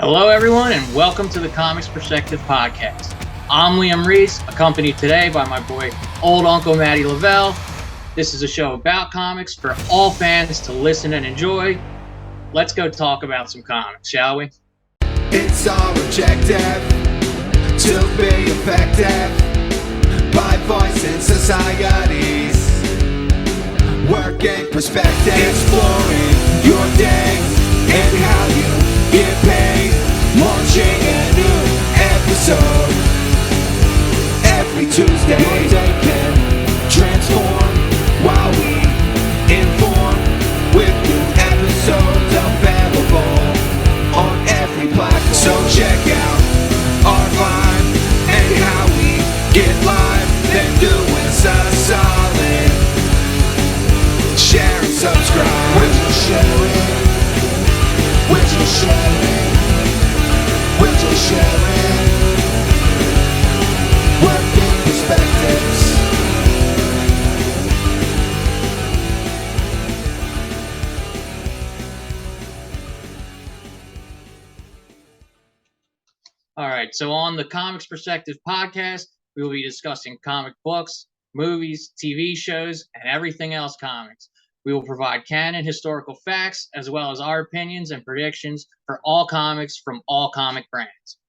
Hello, everyone, and welcome to the Comics Perspective Podcast. I'm Liam Reese, accompanied today by my boy, Old Uncle Matty Lavelle. This is a show about comics for all fans to listen and enjoy. Let's go talk about some comics, shall we? It's our objective to be effective by voicing societies, working perspective, exploring your day and how you get paid, launching a new episode every Tuesday. Your day can transform while we inform with new episodes available on every platform. So check out our vibe and how we get live. Then do us a solid, share and subscribe. Would you share it? Would you share it? Would you share it? Working perspectives. All right, so on the Comics Perspective Podcast, we will be discussing comic books, movies, TV shows, and everything else comics. We will provide canon historical facts, as well as our opinions and predictions for all comics from all comic brands.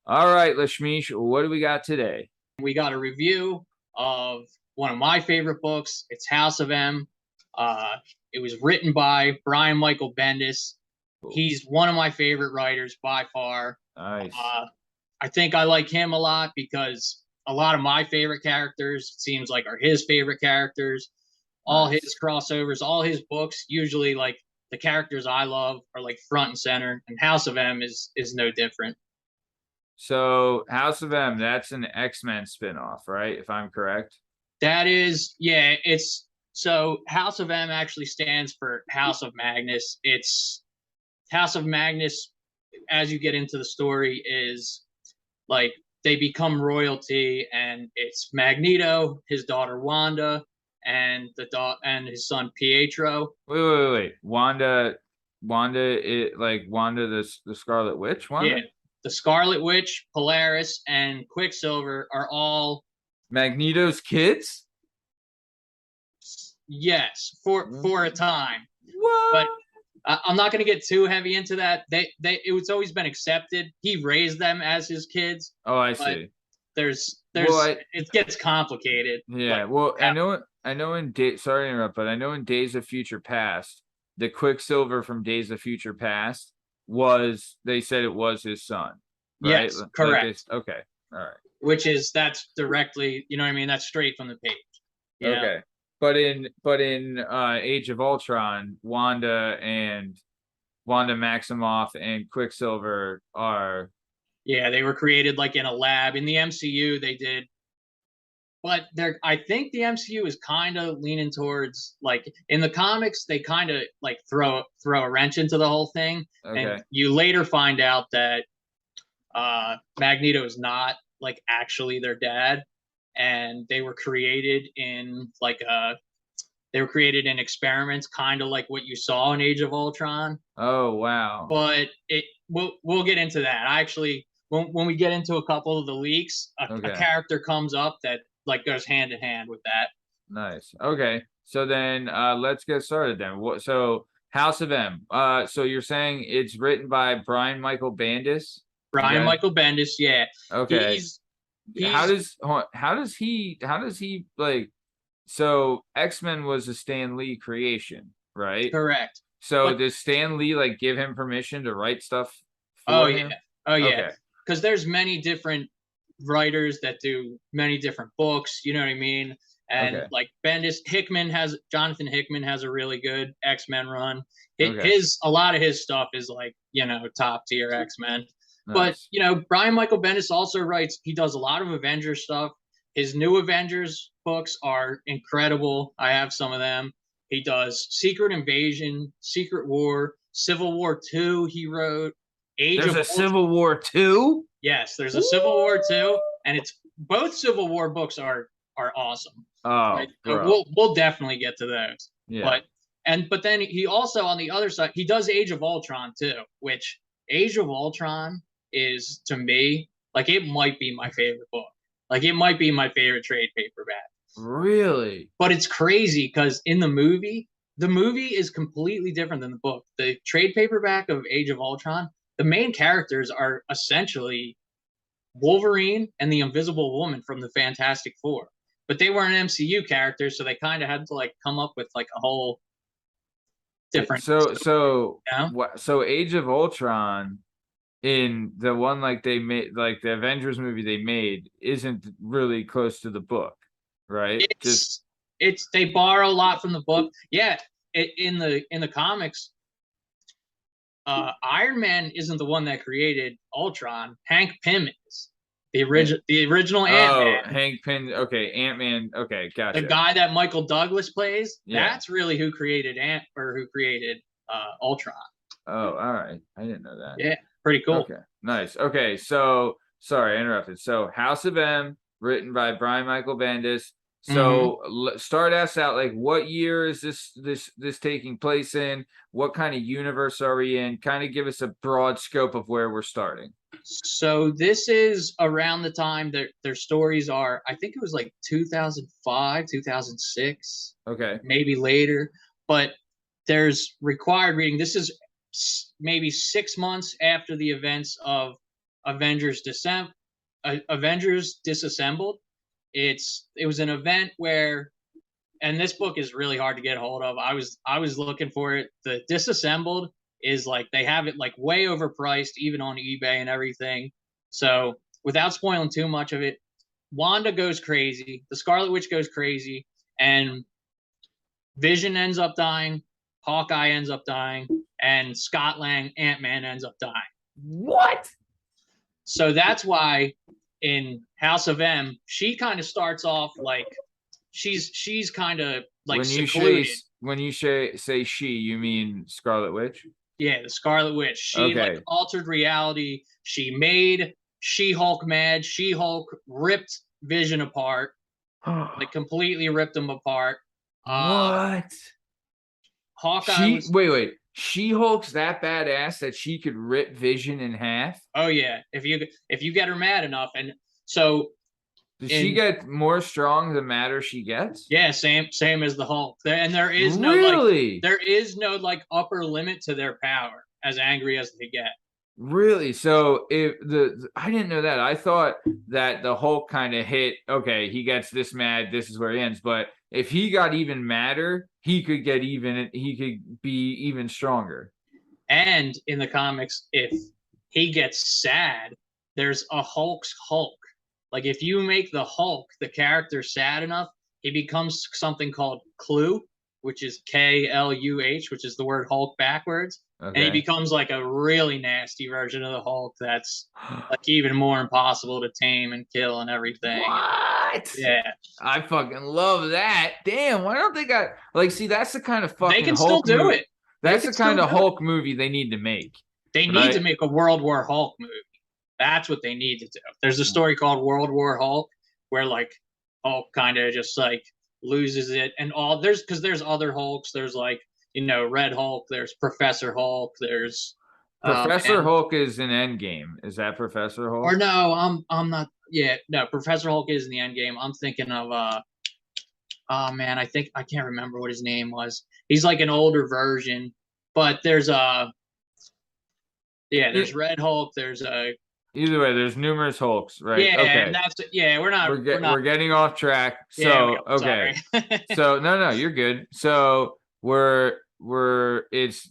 All right, Lashmish, what do we got today? We got a review of one of my favorite books. It's House of M. It was written by Brian Michael Bendis. He's one of my favorite writers by far. Nice. I think I like him a lot because a lot of my favorite characters, it seems like, are his favorite characters. All his crossovers, all his books, usually like the characters I love are like front and center, and House of M is no different. So House of M, that's an X-Men spinoff, right? If I'm correct. That is, yeah, it's so House of M actually stands for House of Magnus. It's House of Magnus, as you get into the story, is like they become royalty, and it's Magneto, his daughter Wanda, and and his son Pietro. Wait. Wanda, Wanda, the Scarlet Witch. Wanda? Yeah, the Scarlet Witch, Polaris, and Quicksilver are all Magneto's kids. yes for a time. What? But I'm not going to get too heavy into that. It's always been accepted. He raised them as his kids. Oh, I see. It gets complicated. Yeah. Well, I know sorry to interrupt, but I know in Days of Future Past, the Quicksilver from Days of Future Past they said it was his son. Right? Yes, correct. Okay. All right. That's directly, you know what I mean? That's straight from the page. Okay. Know? But in Age of Ultron, Wanda Maximoff and Quicksilver are... Yeah, they were created like in a lab. In the MCU, they did. But I think the MCU is kind of leaning towards, like, in the comics, they kind of like throw a wrench into the whole thing. Okay. And you later find out that Magneto is not like actually their dad. And they were created in experiments, kind of like what you saw in Age of Ultron. Oh, wow. But we'll get into that. Actually, when we get into a couple of the leaks, a character comes up that like goes hand in hand with that. Nice. Okay. So then let's get started then. So House of M. So you're saying it's written by Brian Michael Bendis? Brian Michael Bendis, yeah. Okay. How does he like, so X-Men was a Stan Lee creation, right? Correct. So does Stan Lee like give him permission to write stuff for him? Oh yeah. Because there's many different writers that do many different books, you know what I mean? And like Jonathan Hickman has a really good X-Men run. A lot of his stuff is like, you know, top tier X-Men. Nice. But, you know, Brian Michael Bendis also writes, he does a lot of Avengers stuff. His new Avengers books are incredible. I have some of them. He does Secret Invasion, Secret War, Civil War 2 he wrote. There's a Civil War 2? Yes, there's a Civil War 2, and it's both Civil War books are awesome. Oh, we'll definitely get to those. Yeah. But then he also, on the other side, he does Age of Ultron too, which Age of Ultron is, to me, like, it might be my favorite book. Like, it might be my favorite trade paperback. Really? But it's crazy because in the movie is completely different than the book. The trade paperback of Age of Ultron, the main characters are essentially Wolverine and the Invisible Woman from the Fantastic Four. But they weren't MCU characters, so they kind of had to like come up with like a whole different So you know? so Age of Ultron in the one like they made, like the Avengers movie they made, isn't really close to the book, right? It's they borrow a lot from the book. Yeah, in the comics, Iron Man isn't the one that created Ultron. Hank Pym is the original Ant-Man. Hank Pym. Okay, Ant-Man. Okay, gotcha. The guy that Michael Douglas plays. Yeah. That's really who created Ultron. Oh, all right. I didn't know that. Yeah, pretty cool. Okay, nice. Okay, so sorry, I interrupted. So House of M, written by Brian Michael Bendis. So start us out, like, what year is this taking place in? What kind of universe are we in? Kind of give us a broad scope of where we're starting. So this is around the time that their stories are, I think it was like 2005, 2006. Okay. Maybe later. But there's required reading. This is maybe 6 months after the events of Avengers Disassembled. It was an event where, and this book is really hard to get a hold of. I was looking for it. The Disassembled is like, they have it like way overpriced, even on eBay and everything. So without spoiling too much of it, Wanda goes crazy, the Scarlet Witch goes crazy, and Vision ends up dying, Hawkeye ends up dying, and Scott Lang, Ant-Man, ends up dying. What? So that's why in House of M, she kind of starts off like she's kind of like secluded. When you say she, you mean Scarlet Witch? Yeah, the Scarlet Witch. She like altered reality. She made She-Hulk mad. She-Hulk ripped Vision apart, like completely ripped him apart. What? Hawkeye. Wait. She-Hulk's that badass that she could rip Vision in half? Oh yeah, if you get her mad enough, and so. Does she get more strong the madder she gets? Yeah, same as the Hulk. There is no like upper limit to their power, as angry as they get. Really? So I didn't know that. I thought that the Hulk kind of hit, okay, he gets this mad, this is where he ends. But if he got even madder, he could be even stronger. And in the comics, if he gets sad, there's a Hulk's Hulk. Like, if you make the Hulk, the character, sad enough, he becomes something called Clue, which is K-L-U-H, which is the word Hulk backwards. Okay. And he becomes like a really nasty version of the Hulk that's like even more impossible to tame and kill and everything. What? Yeah. I fucking love that. Damn, why don't they got, like, see, that's the kind of fucking they can Hulk still do movie. It. That's the kind of Hulk movie they need to make. They need to make a World War Hulk movie. That's what they need to do. There's a story called World War Hulk where like Hulk kind of just like loses it, and because there's other Hulks. There's like, Red Hulk. There's Professor Hulk. There's Professor Hulk is in Endgame. Is that Professor Hulk? Or no, I'm not. Yeah, no. Professor Hulk is in the Endgame. I'm thinking of oh man, I can't remember what his name was. He's like an older version, but there's there's Red Hulk. There's Either way, there's numerous Hulks, right? Yeah, okay. And we're getting off track. So okay. So no, you're good. So it's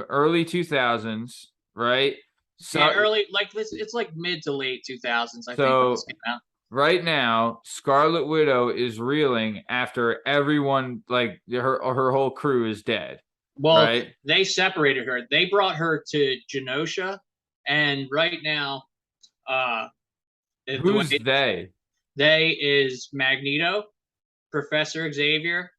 early 2000s, right? So early, like it's like mid to late 2000s. I think when this came out. Right now, Scarlet Widow is reeling after everyone, like her whole crew, is dead. Well, right? They separated her. They brought her to Genosha, and right now. Who's they? They is Magneto, Professor Xavier,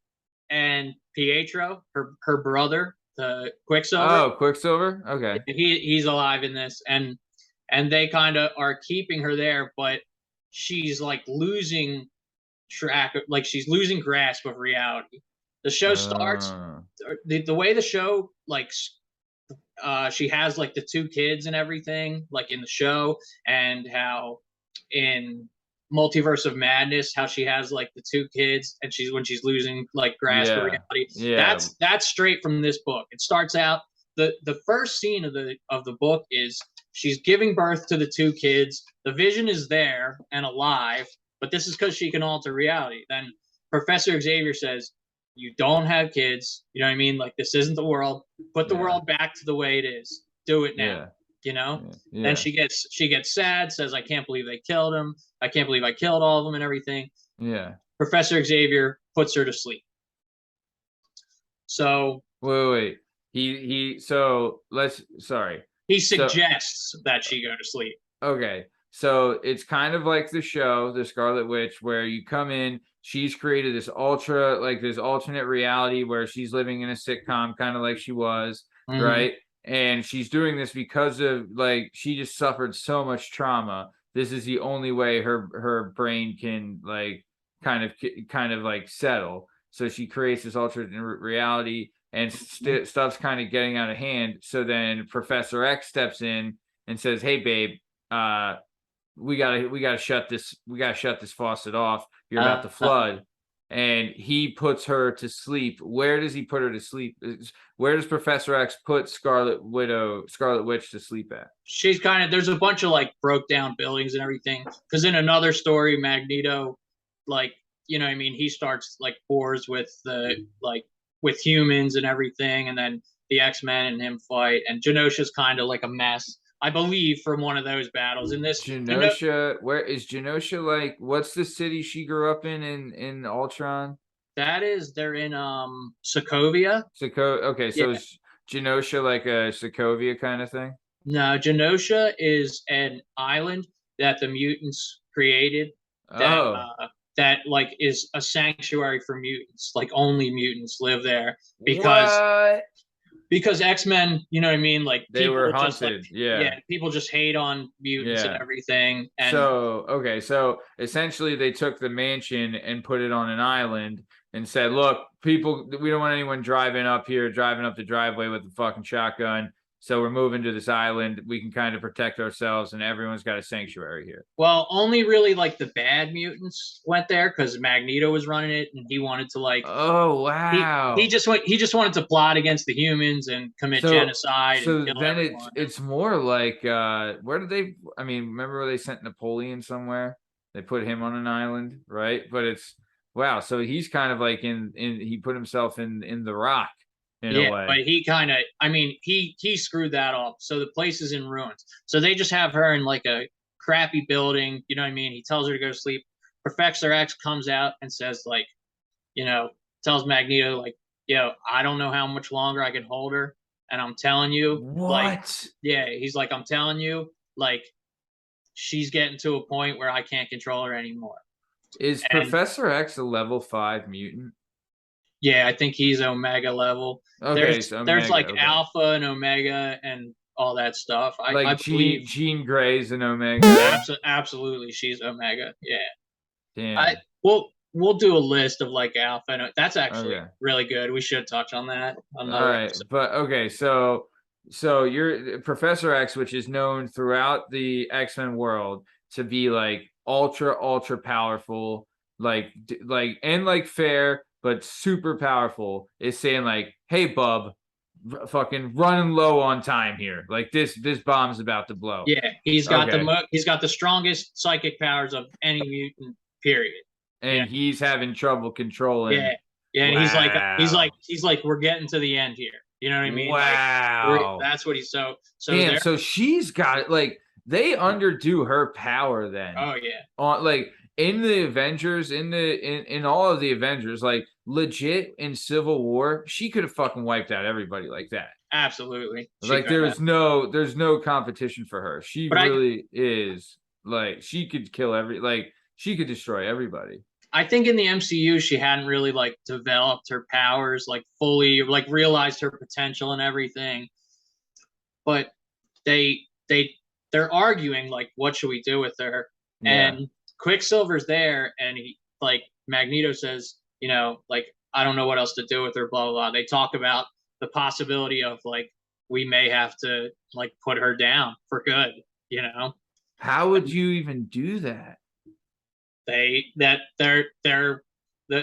and Pietro, her brother, the Quicksilver. Oh, Quicksilver. Okay. He's alive in this, and they kind of are keeping her there, but she's like losing track, like she's losing grasp of reality. The show starts the way the show like she has like the 2 kids and everything, like in the show, and how in Multiverse of Madness, how she has like the 2 kids, and when she's losing like grasp of reality. That's straight from this book. It starts out, the first scene of the book is she's giving birth to the 2 kids. The Vision is there and alive, but this is because she can alter reality. Then Professor Xavier says, you don't have kids. You know what I mean? Like, this isn't the world. Put the world back to the way it is. Do it now. You know? Then she gets sad, says, I can't believe they killed him. I can't believe I killed all of them and everything. Yeah. Professor Xavier puts her to sleep. So wait. He suggests that she go to sleep. Okay. So it's kind of like the show, The Scarlet Witch, where you come in, she's created this alternate reality where she's living in a sitcom, kind of like she was, right? And she's doing this because of, like, she just suffered so much trauma. This is the only way her brain can, like, kind of like settle. So she creates this alternate reality, and stuff's kind of getting out of hand. So then Professor X steps in and says, "Hey, babe, we gotta shut this faucet off. You're about to flood." And he puts her to sleep. Where does he put her to sleep? Where does Professor X put Scarlet Witch to sleep at? She's kind of, there's a bunch of like broke down buildings and everything. Because in another story, Magneto, like, you know what I mean, he starts like wars with with humans and everything, and then the X-Men and him fight, and Genosha's kind of like a mess, I believe, from one of those battles. In this, Genosha, where is Genosha? Like, what's the city she grew up in Ultron? They're in Sokovia. Okay, so is Genosha like a Sokovia kind of thing? No, Genosha is an island that the mutants created. That like is a sanctuary for mutants. Like, only mutants live there because X-Men, you know what I mean? Like, they were hunted. People just hate on mutants and everything. And so essentially they took the mansion and put it on an island and said, look, people, we don't want anyone driving up the driveway with a fucking shotgun. So we're moving to this island. We can kind of protect ourselves, and everyone's got a sanctuary here. Well, only really like the bad mutants went there because Magneto was running it, and he wanted to like. Oh wow! He just wanted to plot against the humans and commit genocide. So and kill then everyone. it's more like where did they? I mean, remember where they sent Napoleon somewhere? They put him on an island, right? But it's wow. So he's kind of like he put himself in the Rock. In a way. But he kind of, I mean, he screwed that up. So the place is in ruins. So they just have her in like a crappy building. You know what I mean? He tells her to go to sleep. Professor X comes out and says, like, you know, tells Magneto, like, yo, I don't know how much longer I can hold her. And I'm telling you, what? He's like, I'm telling you, like, she's getting to a point where I can't control her anymore. Is Professor X a level 5 mutant? Yeah, I think he's Omega level. Okay, there's like Alpha and Omega and all that stuff. I believe Jean Grey's an Omega. Absolutely, she's Omega. Yeah. Damn. We'll do a list of like Alpha, and that's actually really good. We should touch on that. All right, episode. But okay, so you're Professor X, which is known throughout the X-Men world to be like ultra powerful, like fair, but super powerful, is saying like, hey bub, fucking running low on time here, like this bomb's about to blow. He's got the strongest psychic powers of any mutant, period, and he's having trouble controlling. And wow. he's like we're getting to the end here, you know what I mean? Wow. Like, that's what he's so damn, so she's got it. Like, they underdo her power then. On like in the Avengers, in all of the Avengers, like legit in Civil War, she could have fucking wiped out everybody like that. Absolutely. Like there's no competition for her. She really is like, she could kill she could destroy everybody. I think in the MCU she hadn't really like developed her powers like fully, like realized her potential and everything. But they're arguing like, what should we do with her? And Quicksilver's there, and he, like, Magneto says, you know, like, I don't know what else to do with her, blah, blah, blah. They talk about the possibility of, like, we may have to like put her down for good, you know. How would you even do that?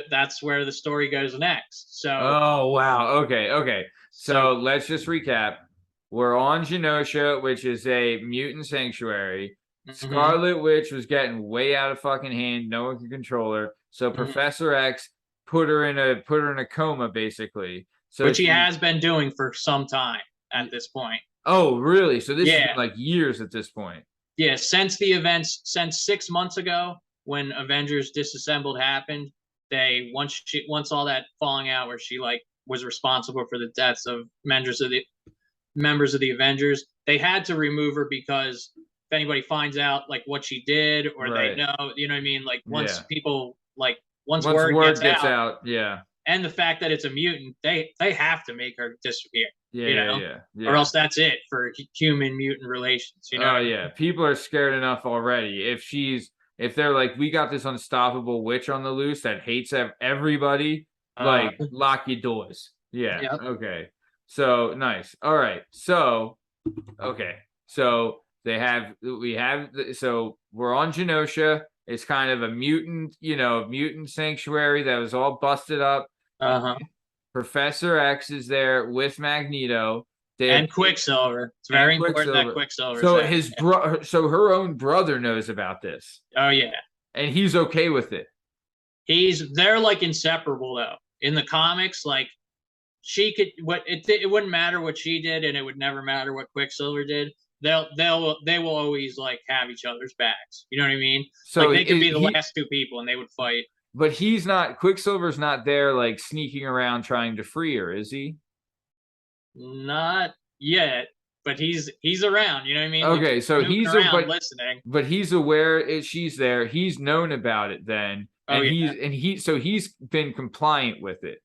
That's where the story goes next. So oh wow, okay. So let's just recap. We're on Genosha, which is a mutant sanctuary. Scarlet Witch was getting way out of fucking hand. No one can control her. So Professor X put her in a coma, basically. So which he has been doing for some time at this point. Oh, really? So this has been like years at this point. Yeah, since 6 months ago when Avengers Disassembled happened, once all that falling out where she like was responsible for the deaths of members of the Avengers, they had to remove her because if anybody finds out like what she did or they know, you know what I mean? Like once people like once word gets out, and the fact that it's a mutant, they have to make her disappear. Yeah. Or else that's it for human mutant relations. You know? Oh yeah, people are scared enough already. If they're like, we got this unstoppable witch on the loose that hates everybody, like lock your doors. Yeah. Yep. Okay. So nice. All right. So okay. So we're on Genosha. It's kind of a mutant sanctuary that was all busted up. Professor X is there with Magneto. And Quicksilver. It's very important that Quicksilver. So her own brother knows about this. Oh yeah. And he's okay with it. They're like inseparable though. In the comics, like it wouldn't matter what she did, and it would never matter what Quicksilver did. They will always like have each other's backs. You know what I mean? So like they could be the last two people and they would fight. But Quicksilver's not there like sneaking around trying to free her, is he? Not yet, but he's around. You know what I mean? Okay, like, so he's listening. But he's aware she's there. He's known about it then, and he's been compliant with it.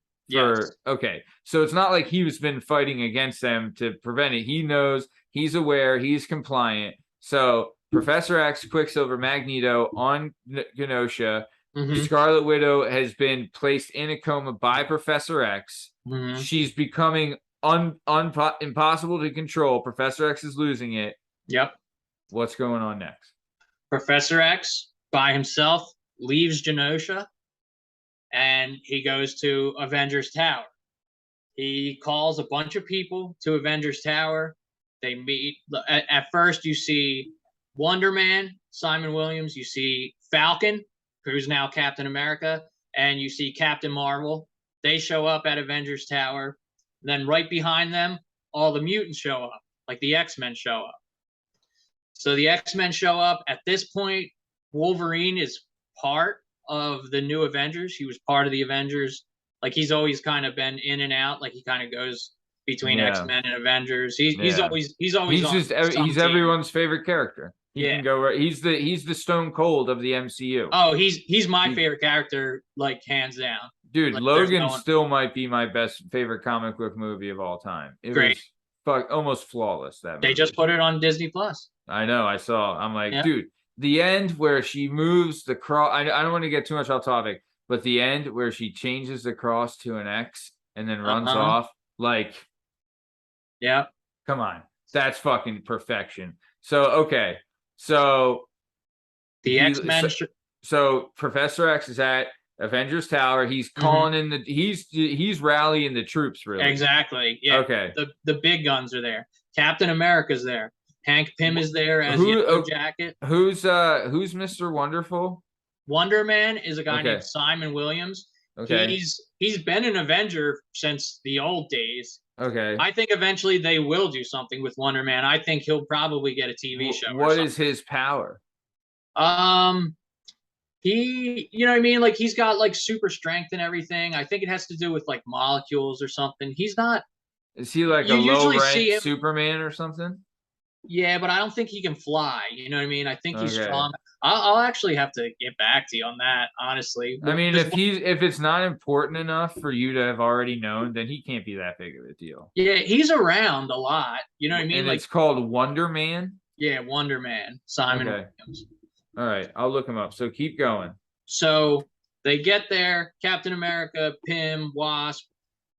Okay, so it's not like he's been fighting against them to prevent it. He knows, he's aware, he's compliant. So Professor X, Quicksilver, Magneto on Genosha. Scarlet Widow has been placed in a coma by Professor X. She's becoming impossible to control. Professor X is losing it. Yep. What's going on next? Professor X by himself leaves Genosha and he goes to Avengers Tower. He calls a bunch of people to Avengers Tower. They meet. At first, you see Wonder Man, Simon Williams. You see Falcon, who's now Captain America, and you see Captain Marvel. They show up at Avengers Tower. And then right behind them, all the mutants show up, like the X-Men show up. So the X-Men show up. At this point, Wolverine is part of the new Avengers. He was part of the Avengers. Like he's always kind of been in and out. Like he kind of goes between X-Men and Avengers. He's always he's everyone's favorite character. He can go right. He's the Stone Cold of the MCU. Oh, he's my favorite character, like hands down. Dude, like, Logan still might be my best favorite comic book movie of all time. It was almost flawless. That movie. They just put it on Disney Plus. I know. I saw. I'm like, dude, the end where she moves the cross. I don't want to get too much off topic, but the end where she changes the cross to an X and then runs off, like, come on, that's fucking perfection. So okay, so the X-Men. So Professor X is at Avengers Tower. He's calling in he's rallying the troops, really. Exactly. Yeah. Okay. The big guns are there. Captain America's there. Hank Pym is there as Yellow Jacket. Who's Mr. Wonderful? Wonder Man is a guy named Simon Williams. Okay. He's been an Avenger since the old days. Okay. I think eventually they will do something with Wonder Man. I think he'll probably get a TV show. What is his power? He, you know what I mean? Like he's got like super strength and everything. I think it has to do with like molecules or something. He's not. Is he like a low-ranked Superman or something? Yeah, but I don't think he can fly. You know what I mean? I think he's strong. I'll actually have to get back to you on that, honestly. I mean, if it's not important enough for you to have already known, then he can't be that big of a deal. Yeah, he's around a lot. You know what I mean? And like, it's called Wonder Man? Yeah, Wonder Man. Simon Williams. All right, I'll look him up. So keep going. So they get there. Captain America, Pym, Wasp,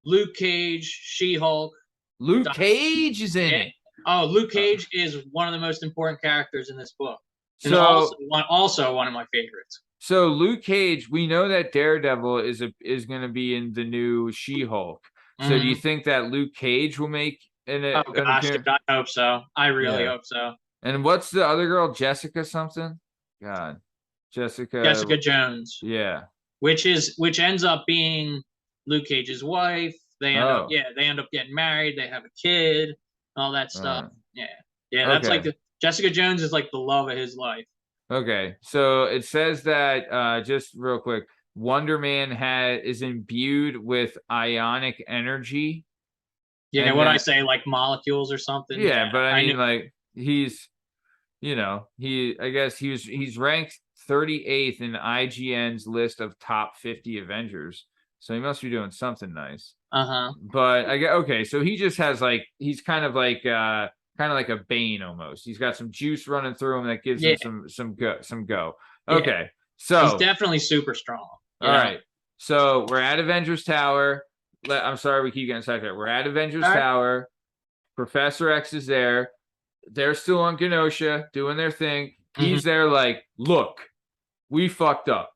Luke Cage, She-Hulk, Luke Cage is in it. Oh, Luke Cage is one of the most important characters in this book, and So also one of my favorites. So Luke Cage, we know that Daredevil is going to be in the new She-Hulk. So do you think that Luke Cage will make Oh gosh, dude, I hope so. I really hope so. And what's the other girl? Jessica something? God, Jessica Jones. Yeah. Which ends up being Luke Cage's wife. They end up getting married. They have a kid. All that stuff. Yeah. That's like Jessica Jones is like the love of his life. Okay, so it says that just real quick, Wonder Man is imbued with ionic energy. Yeah, what I say, like molecules or something. Yeah, but I mean, like he's, I guess he's ranked 38th in IGN's list of top 50 Avengers. So he must be doing something nice. But I get so he just has like he's kind of like a Bane almost. He's got some juice running through him that gives him some go. Okay, so he's definitely super strong. All right, so we're at Avengers Tower. I'm sorry we keep getting sidetracked. We're at Avengers Tower. Professor X is there. They're still on Genosha doing their thing. He's there like, look, we fucked up.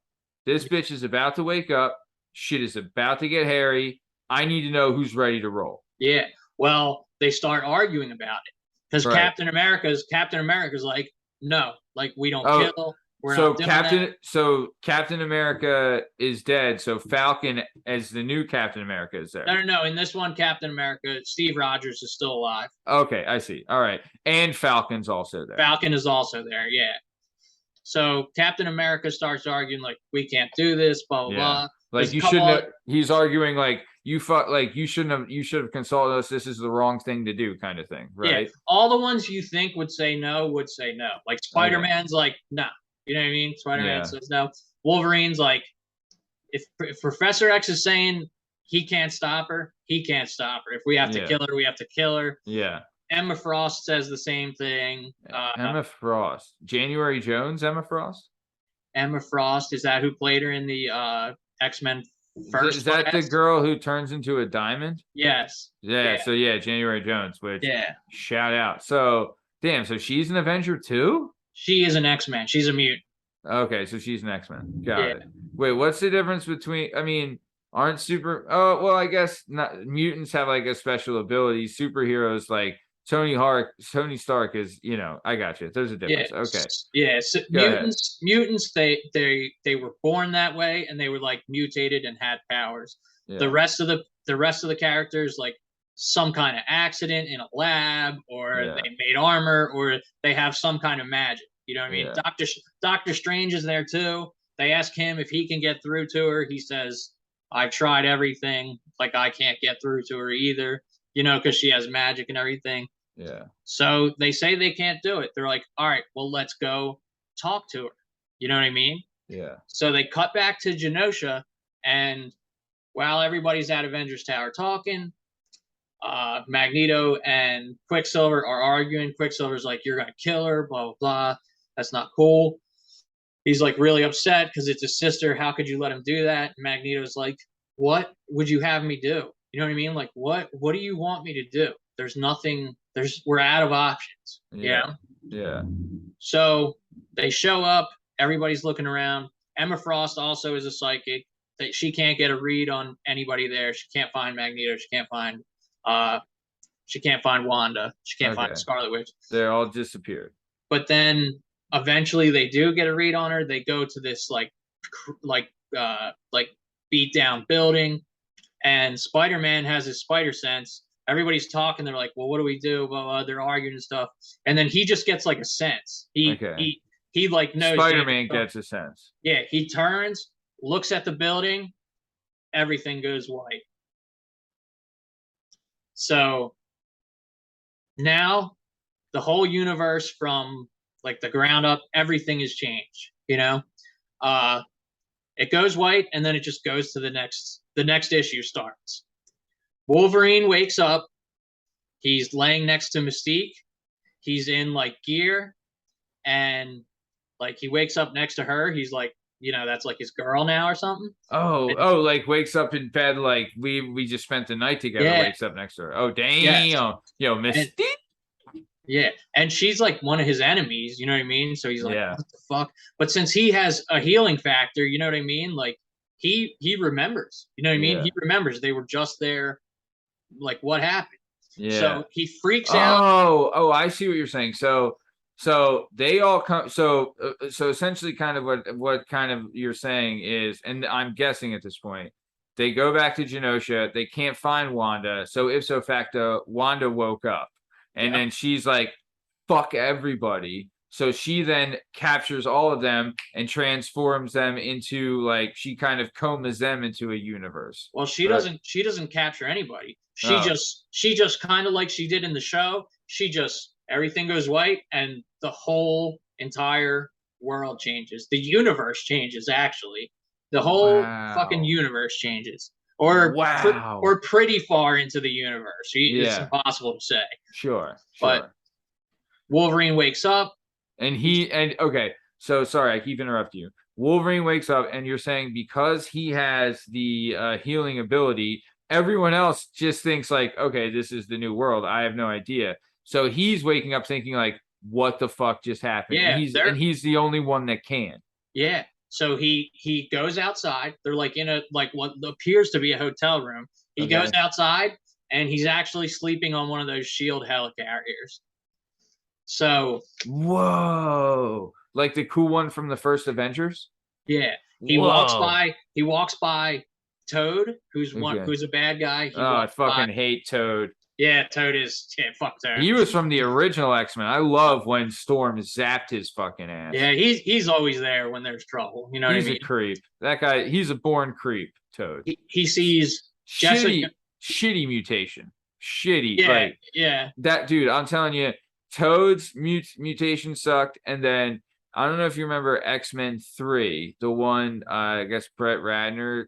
This bitch is about to wake up. Shit is about to get hairy. I need to know who's ready to roll. Yeah. Well, they start arguing about it because Captain America's like, no, like we don't kill. We're not doing that. So Captain America is dead. So Falcon, as the new Captain America, is there. No. In this one, Captain America, Steve Rogers is still alive. Okay, I see. All right, and Falcon's also there. Falcon is also there. Yeah. So Captain America starts arguing like, we can't do this, blah blah blah. Like you shouldn't. He's arguing like you should have consulted us. This is the wrong thing to do, kind of thing, right? Yeah. All the ones you think would say no. Like Spider-Man's like, no. You know what I mean? Spider-Man says no. Wolverine's like, if Professor X is saying he can't stop her, he can't stop her. If we have to kill her, we have to kill her. Yeah. Emma Frost says the same thing. Emma Frost. January Jones, Emma Frost? Emma Frost, is that who played her in the X-Men first? Is that the girl who turns into a diamond? Yes. Yeah. So January Jones, which shout out. So damn, so she's an Avenger too? She is an X-Men. She's a mutant. Okay, so she's an X-Men. Got it. Wait, what's the difference between? I mean, aren't I guess not. Mutants have like a special ability. Superheroes like Tony Stark is. I got you. There's a difference. Okay. Yeah. So mutants. They were born that way, and they were like mutated and had powers. Yeah. The rest of the characters like some kind of accident in a lab, or they made armor, or they have some kind of magic. You know what I mean? Yeah. Doctor Strange is there too. They ask him if he can get through to her. He says, I've tried everything. Like, I can't get through to her either, because she has magic and everything. Yeah. So they say they can't do it. They're like, all right, well, let's go talk to her. You know what I mean? Yeah. So they cut back to Genosha, and while everybody's at Avengers Tower talking, Magneto and Quicksilver are arguing. Quicksilver's like, you're going to kill her, blah, blah, blah. That's not cool. He's like really upset because it's his sister. How could you let him do that? And Magneto's like, what would you have me do? You know what I mean? Like, what do you want me to do? There's nothing, we're out of options. Yeah. So they show up. Everybody's looking around. Emma Frost also is a psychic. That she can't get a read on anybody there. She can't find Magneto. She can't find Wanda. She can't find Scarlet Witch. They all disappeared. But then eventually they do get a read on her. They go to this like beat down building, and Spider-Man has his spider sense. Everybody's talking. They're like, well, what do we do? Blah, blah. They're arguing and stuff. And then he just gets like a sense. He like knows. Spider-Man gets a sense. Yeah. He turns, looks at the building. Everything goes white. So now the whole universe from like the ground up, everything has changed, it goes white, and then it just goes to the next issue starts. Wolverine wakes up. He's laying next to Mystique. He's in like gear, and like he wakes up next to her. He's like that's like his girl now or something. Like wakes up in bed like we just spent the night together. Yeah. Wakes up next to her. Oh damn, Yes. yo, Mystique. Yeah, and she's like one of his enemies, you know what I mean? So he's like, Yeah. what the fuck? But since he has a healing factor, you know what I mean? Like he remembers, you know what I mean? Yeah. He remembers they were just there, like what happened. Yeah. So he freaks out. Oh, I see what you're saying. So they all come. So essentially, kind of what kind of you're saying is, and I'm guessing at this point, they go back to Genosha. They can't find Wanda. So ipso facto, Wanda woke up, and then she's like, "Fuck everybody." So she then captures all of them and transforms them into like she kind of comas them into a universe. Well, she doesn't capture anybody. She just kind of like she did in the show. Everything goes white and the whole entire world changes. The universe changes actually. The whole fucking universe changes. Or pretty far into the universe. It's impossible to say. Sure. But Wolverine wakes up. Okay, so sorry, I keep interrupting you. Wolverine wakes up, and you're saying because he has the healing ability, everyone else just thinks like, okay, this is the new world. I have no idea. So he's waking up thinking like, what the fuck just happened? Yeah, and he's the only one that can. Yeah. So he goes outside. They're like in a like what appears to be a hotel room. He goes outside and he's actually sleeping on one of those shield helicarriers. So whoa, like the cool one from the first Avengers. Yeah, he walks by Toad, who's a bad guy. I fucking hate Toad. Yeah, Toad is fuck Toad. He was from the original X-Men. I love when Storm zapped his fucking ass. Yeah, he's always there when there's trouble. You know what I mean? He's a creep. That guy, he's a born creep. Toad. He sees shitty mutation. Shitty. Yeah. That dude, I'm telling you. Toad's mutation sucked, and then I don't know if you remember X-Men 3, the one I guess Brett Ratner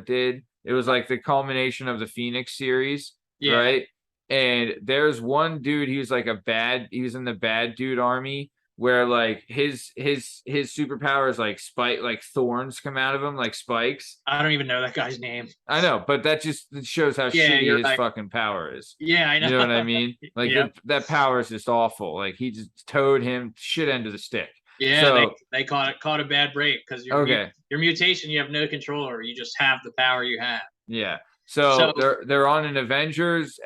did. It was like the culmination of the Phoenix series, right? And there's one dude, he was in the bad dude army where like his superpower is like like thorns come out of him like spikes. I don't even know that guy's name. I know, but that just shows how shitty his fucking power is. Yeah, I know. You know what I mean? Like that power is just awful. Like he just towed him shit end of the stick. Yeah, so, they caught a bad break because your mutation you have no control over. You just have the power you have. Yeah. So they're on an Avengers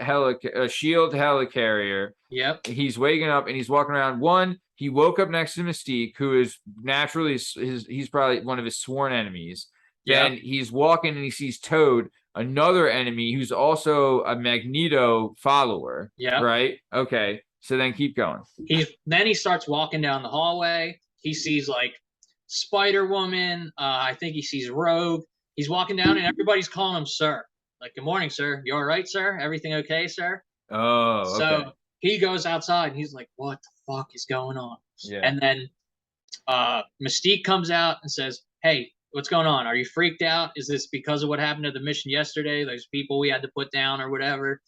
shield helicarrier. Yep. He's waking up and he's walking around. He woke up next to Mystique, who is naturally he's probably one of his sworn enemies. Yeah. Then he's walking and he sees Toad, another enemy who's also a Magneto follower. Yeah. Right? Okay. So then keep going. Then he starts walking down the hallway. He sees like Spider-Woman. I think he sees Rogue. He's walking down and everybody's calling him sir. Like, good morning, sir. You all right, sir? Everything okay, sir? Oh, okay. So he goes outside and he's like, what the fuck is going on? Yeah. And then Mystique comes out and says, hey, what's going on? Are you freaked out? Is this because of what happened to the mission yesterday? Those people we had to put down or whatever?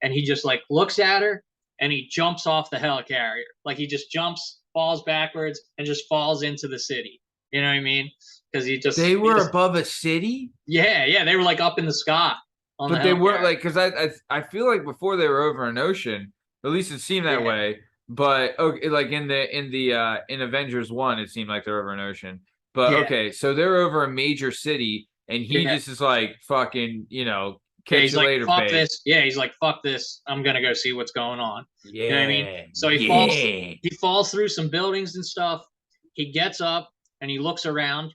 And he just like looks at her and he jumps off the helicarrier. Like he just jumps, falls backwards, and just falls into the city. You know what I mean? Because they were above a city? Yeah. They were like up in the sky. But they were like, because I feel like before they were over an ocean, at least it seemed that way. But okay, like in Avengers 1, it seemed like they're over an ocean. But okay, so they're over a major city, and he just is like fucking, catch you later, fuck babe. This. Yeah, he's like, fuck this. I'm gonna go see what's going on. Yeah. You know what I mean? So he falls through some buildings and stuff. He gets up and he looks around.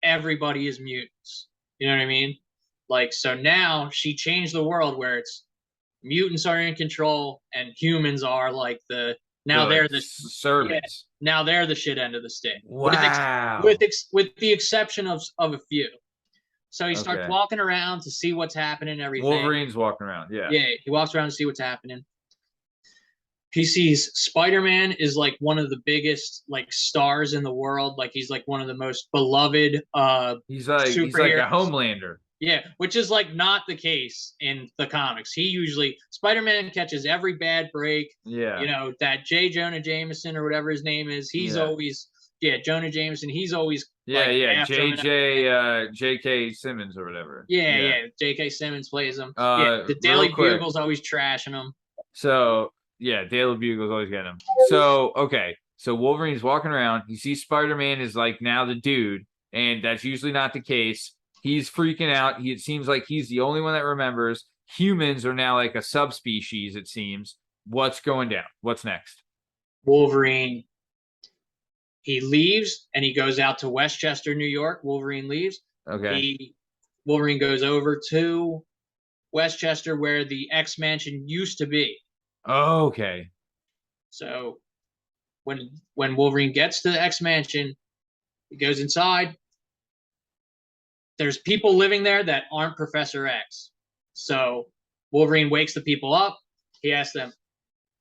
Everybody is mutants. You know what I mean? Like, so now she changed the world where it's mutants are in control and humans are like they're the servants. Now they're the shit end of the stick. Wow. With the exception of a few. So he starts walking around to see what's happening and everything. Wolverine's walking around, yeah. Yeah, he walks around to see what's happening. He sees Spider-Man is like one of the biggest like stars in the world. Like he's like one of the most beloved he's like a Homelander. Yeah, which is like not the case in the comics. Spider-Man catches every bad break. Yeah. That J. Jonah Jameson or whatever his name is, he's always Jonah Jameson. He's always J.K. Simmons or whatever. Yeah. J.K. Simmons plays him. The Real Daily Bugle's always trashing him. So Daily Bugle's always getting him. So so Wolverine's walking around. He sees Spider-Man is like now the dude, and that's usually not the case. He's freaking out. It seems like he's the only one that remembers. Humans are now like a subspecies, it seems. What's going down? What's next? Wolverine, he leaves and he goes out to Westchester, New York. Wolverine leaves. Okay. Wolverine goes over to Westchester where the X Mansion used to be. Oh, okay. So when Wolverine gets to the X Mansion, he goes inside. There's people living there that aren't Professor X. So Wolverine wakes the people up. He asks them,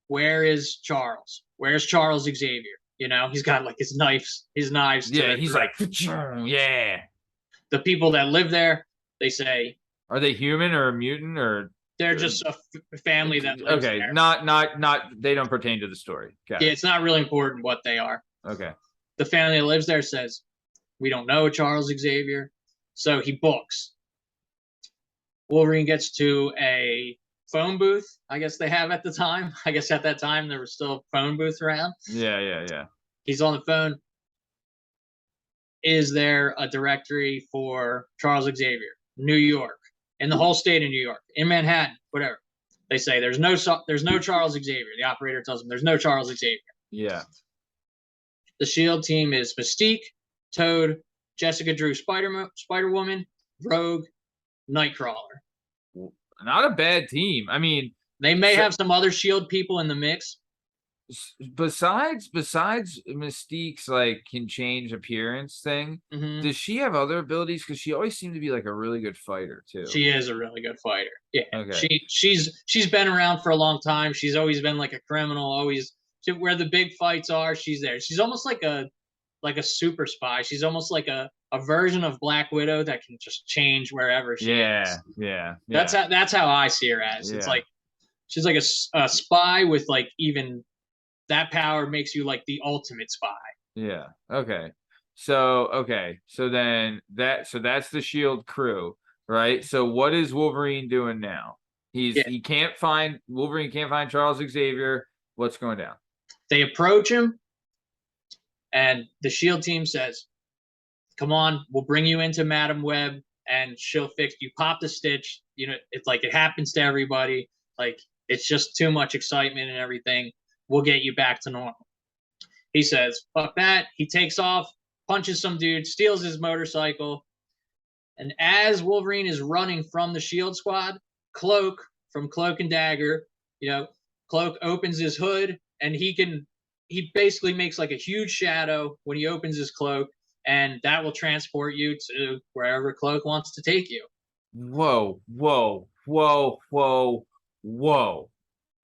"Where is Charles? Where's Charles Xavier?" You know, he's got like his knives. Yeah, he's like, yeah. The people that live there, they say, are they human or a mutant or? They're just a family that lives there. Not. They don't pertain to the story. It's not really important what they are. Okay. The family that lives there says, "We don't know Charles Xavier," so he books. Wolverine gets to a phone booth. I guess they have at the time. I guess at that time there was still a phone booth around. Yeah. He's on the phone. Is there a directory for Charles Xavier? New York. In the whole state of New York, in Manhattan, whatever. They say there's no Charles Xavier. The operator tells them there's no Charles Xavier. Yeah. The SHIELD team is Mystique, Toad, Jessica Drew, Spider-Woman, Rogue, Nightcrawler. Not a bad team. I mean, they may have some other SHIELD people in the mix. Besides Mystique's like can change appearance thing, does she have other abilities? Because she always seemed to be like a really good fighter too. She is a really good fighter. Yeah. Okay. She's been around for a long time. She's always been like a criminal. Always where the big fights are, she's there. She's almost like a super spy. She's almost like a version of Black Widow that can just change wherever she is. Yeah. That's how I see her as. It's like she's like a spy with like even. That power makes you like the ultimate spy. Yeah. Okay. So then that's the SHIELD crew, right? So what is Wolverine doing now? Wolverine can't find Charles Xavier. What's going down? They approach him, and the SHIELD team says, "Come on, we'll bring you into Madam Web, and she'll fix you. Pop the stitch. You know, it's like it happens to everybody. Like it's just too much excitement and everything. We'll get you back to normal." He says, "Fuck that." He takes off, punches some dude, steals his motorcycle. And as Wolverine is running from the SHIELD squad, Cloak from Cloak and Dagger, Cloak opens his hood and he basically makes like a huge shadow when he opens his cloak, and that will transport you to wherever Cloak wants to take you. Whoa.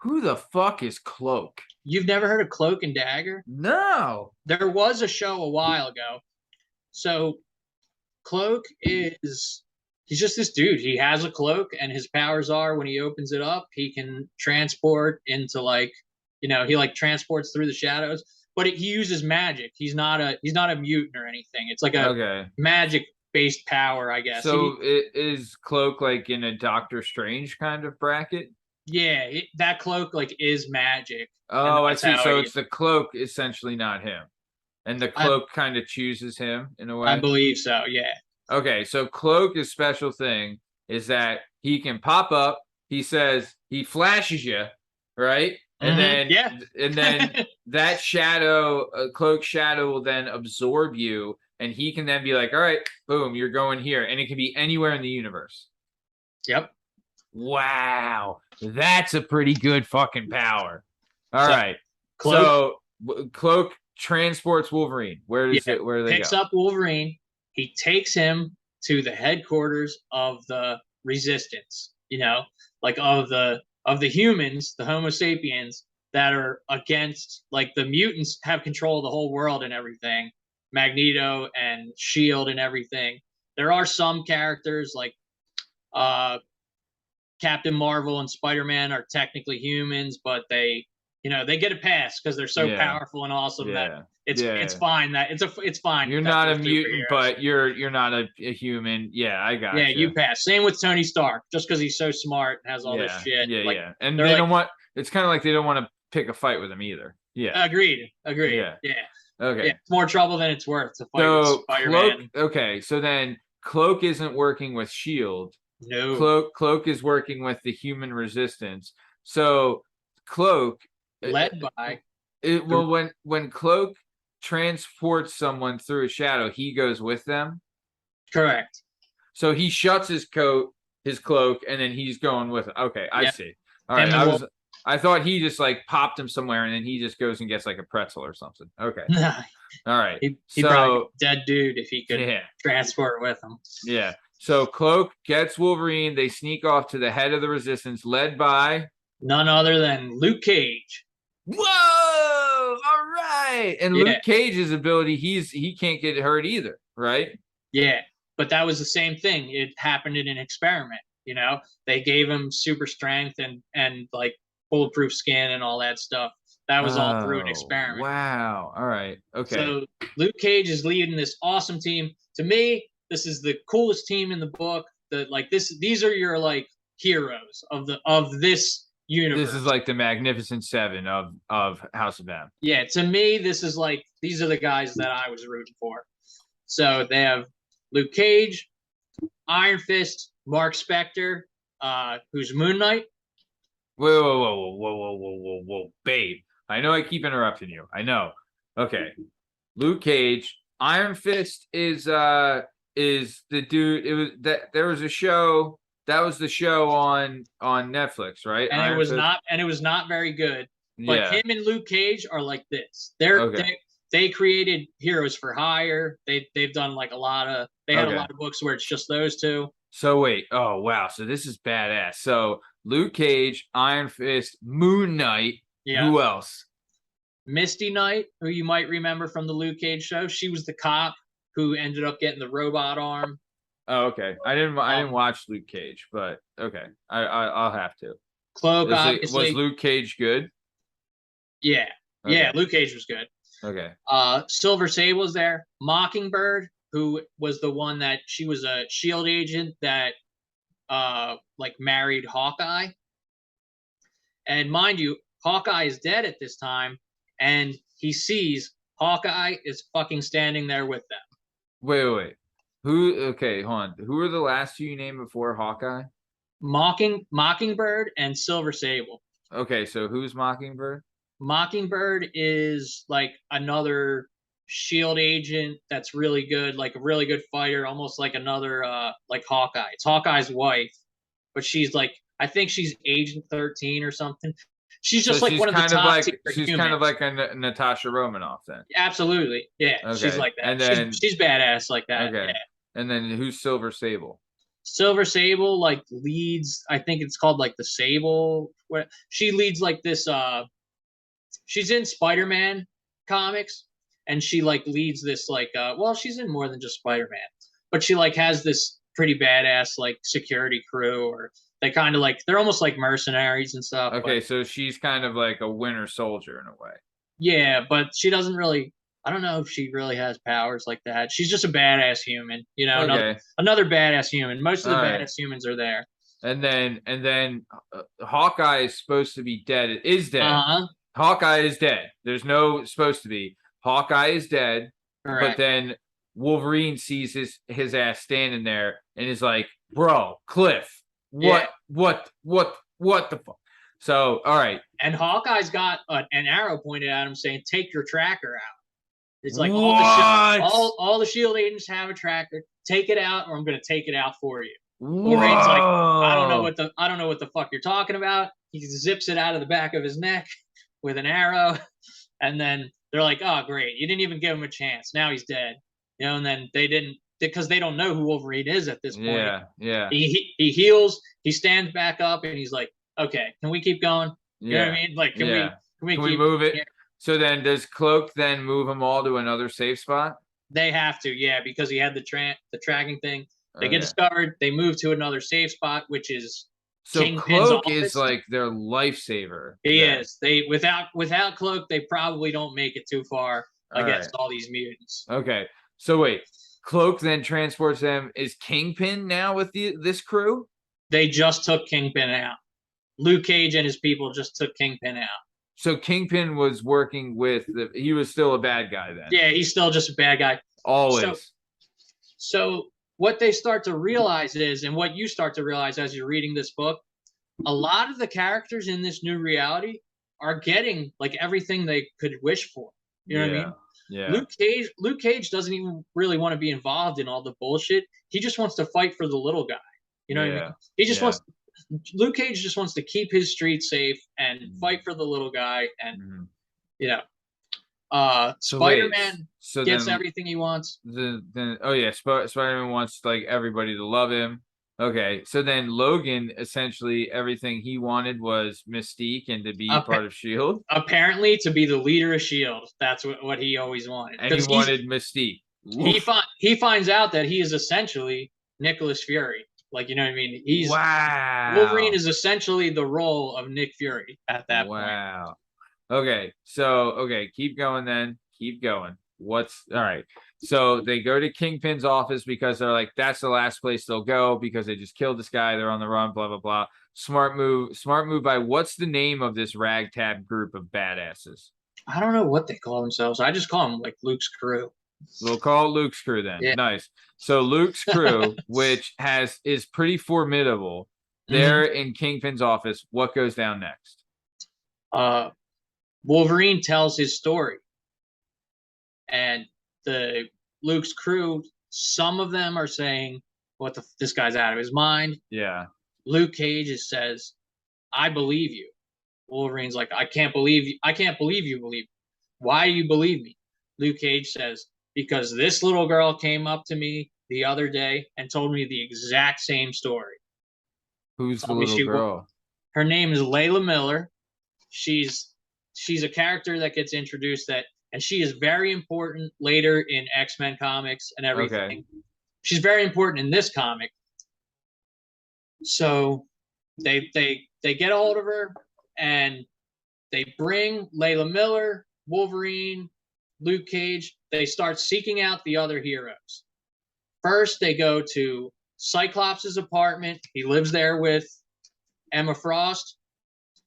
Who the fuck is Cloak? You've never heard of Cloak and Dagger? No. There was a show a while ago. So Cloak he's just this dude. He has a cloak, and his powers are when he opens it up, he can transport into like, he like transports through the shadows. But he uses magic. He's not a mutant or anything. It's like a magic based power, I guess. So is Cloak like in a Doctor Strange kind of bracket? Yeah, that cloak like is magic. Oh, I see. So it's the cloak, essentially not him, and the cloak kind of chooses him in a way. I believe so. Yeah. Okay, so Cloak's special thing is that he can pop up. He says he flashes you, right? And then that shadow, Cloak shadow, will then absorb you, and he can then be like, "All right, boom, you're going here," and it can be anywhere in the universe. Yep. Wow, that's a pretty good fucking power. All right. So Cloak transports Wolverine. Where do they go? Picks up Wolverine. He takes him to the headquarters of the Resistance. Like of the humans, the Homo sapiens that are against, like the mutants have control of the whole world and everything. Magneto and SHIELD and everything. There are some characters like Captain Marvel and Spider-Man are technically humans, but they get a pass because they're so powerful and awesome that It's fine that it's fine. You're not a mutant, but you're not a human. Yeah, I got you. Yeah, you pass. Same with Tony Stark. Just because he's so smart and has all this shit. Yeah. And they don't want. It's kind of like they don't want to pick a fight with him either. Yeah. Agreed. Yeah. Okay. Yeah, it's more trouble than it's worth to fight with Spider-Man. Okay, so then Cloak isn't working with Shield. No. Cloak is working with the Human Resistance. So Cloak, led by. When Cloak transports someone through a shadow, he goes with them. Correct. So he shuts his cloak, and then he's going with it. Okay, I see. All right, I thought he just like popped him somewhere, and then he just goes and gets like a pretzel or something. Okay. All right. He'd probably be a dead dude if he could transport with him. Yeah. So Cloak gets Wolverine. They sneak off to the head of the Resistance, led by none other than Luke Cage. Whoa! All right. And Luke Cage's ability, he can't get hurt either, right? Yeah, but that was the same thing. It happened in an experiment. You know, they gave him super strength and like bulletproof skin and all that stuff. That was all through an experiment. Wow. All right. Okay. So Luke Cage is leading this awesome team. To me, this is the coolest team in the book. These are your like heroes of this universe. This is like the Magnificent Seven of House of M. Yeah, to me, this is like these are the guys that I was rooting for. So they have Luke Cage, Iron Fist, Mark Spector, who's Moon Knight. Whoa, babe. I know I keep interrupting you. I know. Okay. Luke Cage. Iron Fist is the dude. It was that there was a show. That was the show on Netflix, right? And Iron Fist. It was not very good. But him and Luke Cage are like this. They created Heroes for Hire. They've done like a lot of books where it's just those two. So wait, oh wow, so this is badass. So Luke Cage, Iron Fist, Moon Knight. Yeah. Who else? Misty Knight, who you might remember from the Luke Cage show. She was the cop who ended up getting the robot arm. Oh, okay. I didn't watch Luke Cage, but okay, I'll have to. Cloak, obviously. Was Luke Cage good? Yeah, okay. Yeah. Luke Cage was good. Okay. Silver Sable was there. Mockingbird, who was the one that she was a SHIELD agent that like married Hawkeye. And mind you, Hawkeye is dead at this time, and he sees Hawkeye is fucking standing there with them. Wait. Okay, hold on. Who are the last two you named before Hawkeye? Mockingbird and Silver Sable. Okay, so who's Mockingbird? Mockingbird is like another SHIELD agent that's really good, like a really good fighter, almost like another like Hawkeye. It's Hawkeye's wife, but she's like, I think she's Agent 13 or something. She's just like one of the top tier humans. She's kind of like a Natasha Romanoff then. Absolutely. Yeah. Okay. She's like that. And then, she's badass like that. Okay. Yeah. And then who's Silver Sable? Silver Sable like leads, I think it's called like the Sable. She leads like this she's in Spider-Man comics, and she like leads this like she's in more than just Spider-Man, but she like has this pretty badass like security crew, or they kind of like they're almost like mercenaries and stuff. Okay, so she's kind of like a Winter Soldier in a way. Yeah, but she doesn't really. I don't know if she really has powers like that. She's just a badass human, you know. Okay. Another badass human. Most of the badass humans are there. And then Hawkeye is supposed to be dead. It is dead. Hawkeye is dead. There's no supposed to be. Hawkeye is dead. Correct. But then Wolverine sees his ass standing there and is like, "Bro, Cliff, what the fuck?" So, all right. And Hawkeye's got an arrow pointed at him saying, "Take your tracker out." It's like all the SHIELD agents have a tracker. Take it out, or I'm going to take it out for you. Wolverine's like, I don't know what the fuck you're talking about. He zips it out of the back of his neck with an arrow, and then they're like, "Oh, great! You didn't even give him a chance. Now he's dead." You know, and then they didn't, because they don't know who Wolverine is at this point. Yeah. He heals. He stands back up, and he's like, "Okay, can we keep going?" You know what I mean? Like, can we move it? Yeah. So then, does Cloak then move them all to another safe spot? They have to, yeah, because he had the tracking thing. They get discovered. They move to another safe spot, which is Cloak is like their lifesaver. He is. They without Cloak, they probably don't make it too far. against all these mutants. Okay. So wait, Cloak then transports them. Is Kingpin now with this crew? They just took Kingpin out. Luke Cage and his people just took Kingpin out. So Kingpin was working with he was still a bad guy then. Yeah, he's still just a bad guy. Always. So what they start to realize is, and what you start to realize as you're reading this book, a lot of the characters in this new reality are getting like everything they could wish for. You know what I mean? Yeah. Luke Cage doesn't even really want to be involved in all the bullshit. He just wants to fight for the little guy. You know what I mean? He just wants Luke Cage just wants to keep his street safe and fight for the little guy, and you know, Spider-Man gets everything he wants. Spider-Man wants like everybody to love him. Okay, so then Logan, essentially everything he wanted was Mystique and to be part of S.H.I.E.L.D. Apparently, to be the leader of S.H.I.E.L.D. That's what he always wanted. And he wanted Mystique. He finds out that he is essentially Nicholas Fury. Like, you know what I mean? Wolverine is essentially the role of Nick Fury at that point. Wow. Okay, so keep going then. Keep going. All right. So they go to Kingpin's office because they're like, that's the last place they'll go because they just killed this guy. They're on the run, blah, blah, blah. Smart move by what's the name of this ragtag group of badasses? I don't know what they call themselves. I just call them like Luke's crew. We'll call it Luke's crew then. Yeah. Nice. So Luke's crew, which is pretty formidable. They're in Kingpin's office. What goes down next? Wolverine tells his story. And the Luke's crew, some of them are saying, this guy's out of his mind. Yeah. Luke Cage says, I believe you. Wolverine's like, I can't believe you. I can't believe you believe me. Why do you believe me? Luke Cage says, because this little girl came up to me the other day and told me the exact same story. Who's the little girl? Her name is Layla Miller. She's a character that gets introduced and she is very important later in X-Men comics and everything. Okay. She's very important in this comic. So they get a hold of her and they bring Layla Miller, Wolverine, Luke Cage. They start seeking out the other heroes. First, they go to Cyclops' apartment. He lives there with Emma Frost.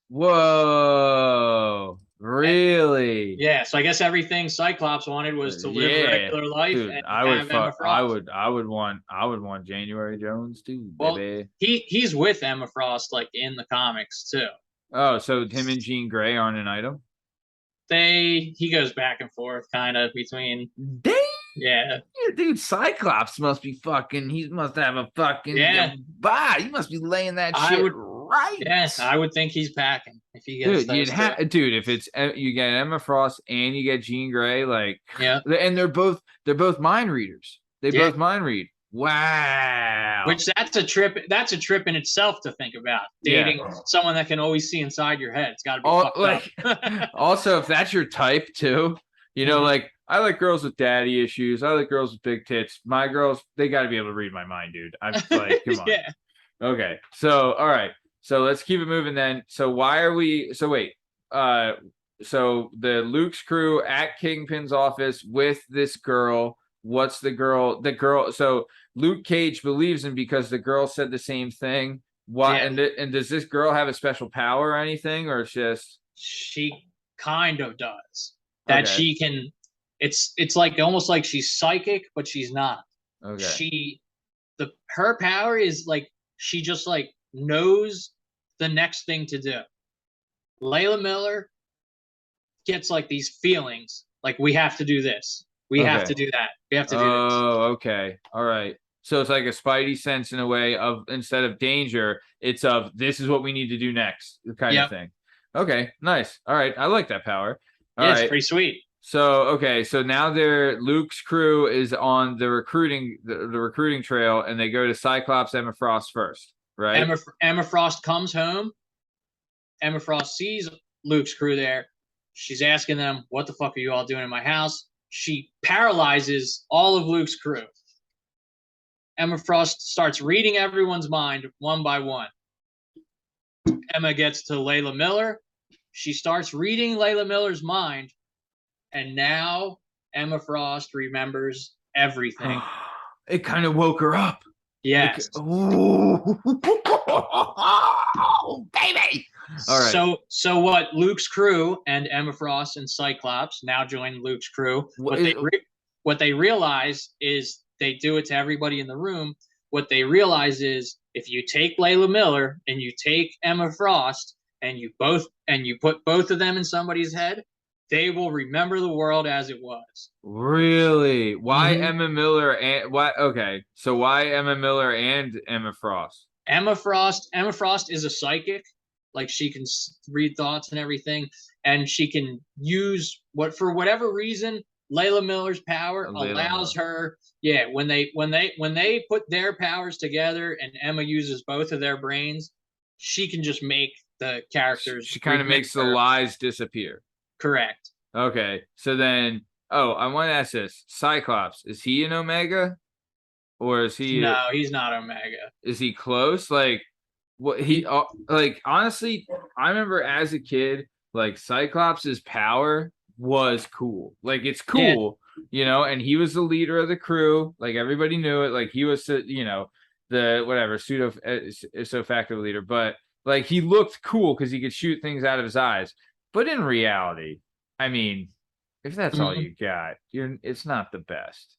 Whoa. Really? Yeah, so I guess everything Cyclops wanted was to live a regular life. Dude, and I would want January Jones too, baby. Well, he's with Emma Frost like in the comics too. Oh, so him and Jean Grey aren't an item? He goes back and forth kind of between. Dang. Yeah, dude, Cyclops must be fucking. He must have a fucking body. He must be laying that shit right. Yes, I would think he's packing if he gets. Dude, if it's you get Emma Frost and you get Jean Grey, like and they're both mind readers. They both mind read. Wow. Which that's a trip. That's a trip in itself to think about. Dating someone that can always see inside your head. It's got to be fucked up. Also, if that's your type too, you know, like. I like girls with daddy issues. I like girls with big tits. My girls, they got to be able to read my mind, dude. I'm like, come on. Yeah. Okay. So, all right. So let's keep it moving then. So wait. So the Luke's crew at Kingpin's office with this girl. What's the girl? The girl. So Luke Cage believes him because the girl said the same thing. Why? Yeah. And does this girl have a special power or anything, or it's just? She kind of does. That she can. It's like almost like she's psychic, but she's not. Okay. Her power is like she just like knows the next thing to do. Layla Miller gets like these feelings, like we have to do this, we have to do that, we have to do this. Oh, okay, all right. So it's like a spidey sense in a way of instead of danger, it's of this is what we need to do next, kind of thing. Okay, nice. All right, I like that power. All right. It's pretty sweet. So so now Luke's crew is on the recruiting trail, and they go to Cyclops Emma Frost first, right? Emma Frost comes home. Emma Frost sees Luke's crew there. She's asking them, "What the fuck are you all doing in my house?" She paralyzes all of Luke's crew. Emma Frost starts reading everyone's mind one by one. Emma gets to Layla Miller. She starts reading Layla Miller's mind. And now Emma Frost remembers everything. It kind of woke her up. Yes. Oh, baby. All right. So what? Luke's crew and Emma Frost and Cyclops now join Luke's crew. What they realize is they do it to everybody in the room. What they realize is if you take Layla Miller and you take Emma Frost and you put both of them in somebody's head, they will remember the world as it was. Really? Why Emma Miller and why? Okay, so why Emma Miller and Emma Frost? Emma Frost is a psychic. Like she can read thoughts and everything, and she can use for whatever reason, Layla Miller's power allows her. Yeah, when they put their powers together and Emma uses both of their brains, she can just make the characters. She kind of makes the lies disappear. Correct. Okay, so then, I want to ask this: Cyclops, is he an Omega, or is he? No, he's not Omega. Is he close? Like, what he like? Honestly, I remember as a kid, like Cyclops's power was cool. Like, it's cool, and he was the leader of the crew. Like, everybody knew it. Like, he was, the whatever pseudo facto leader, but like he looked cool because he could shoot things out of his eyes. But in reality, I mean, if that's all you got, it's not the best,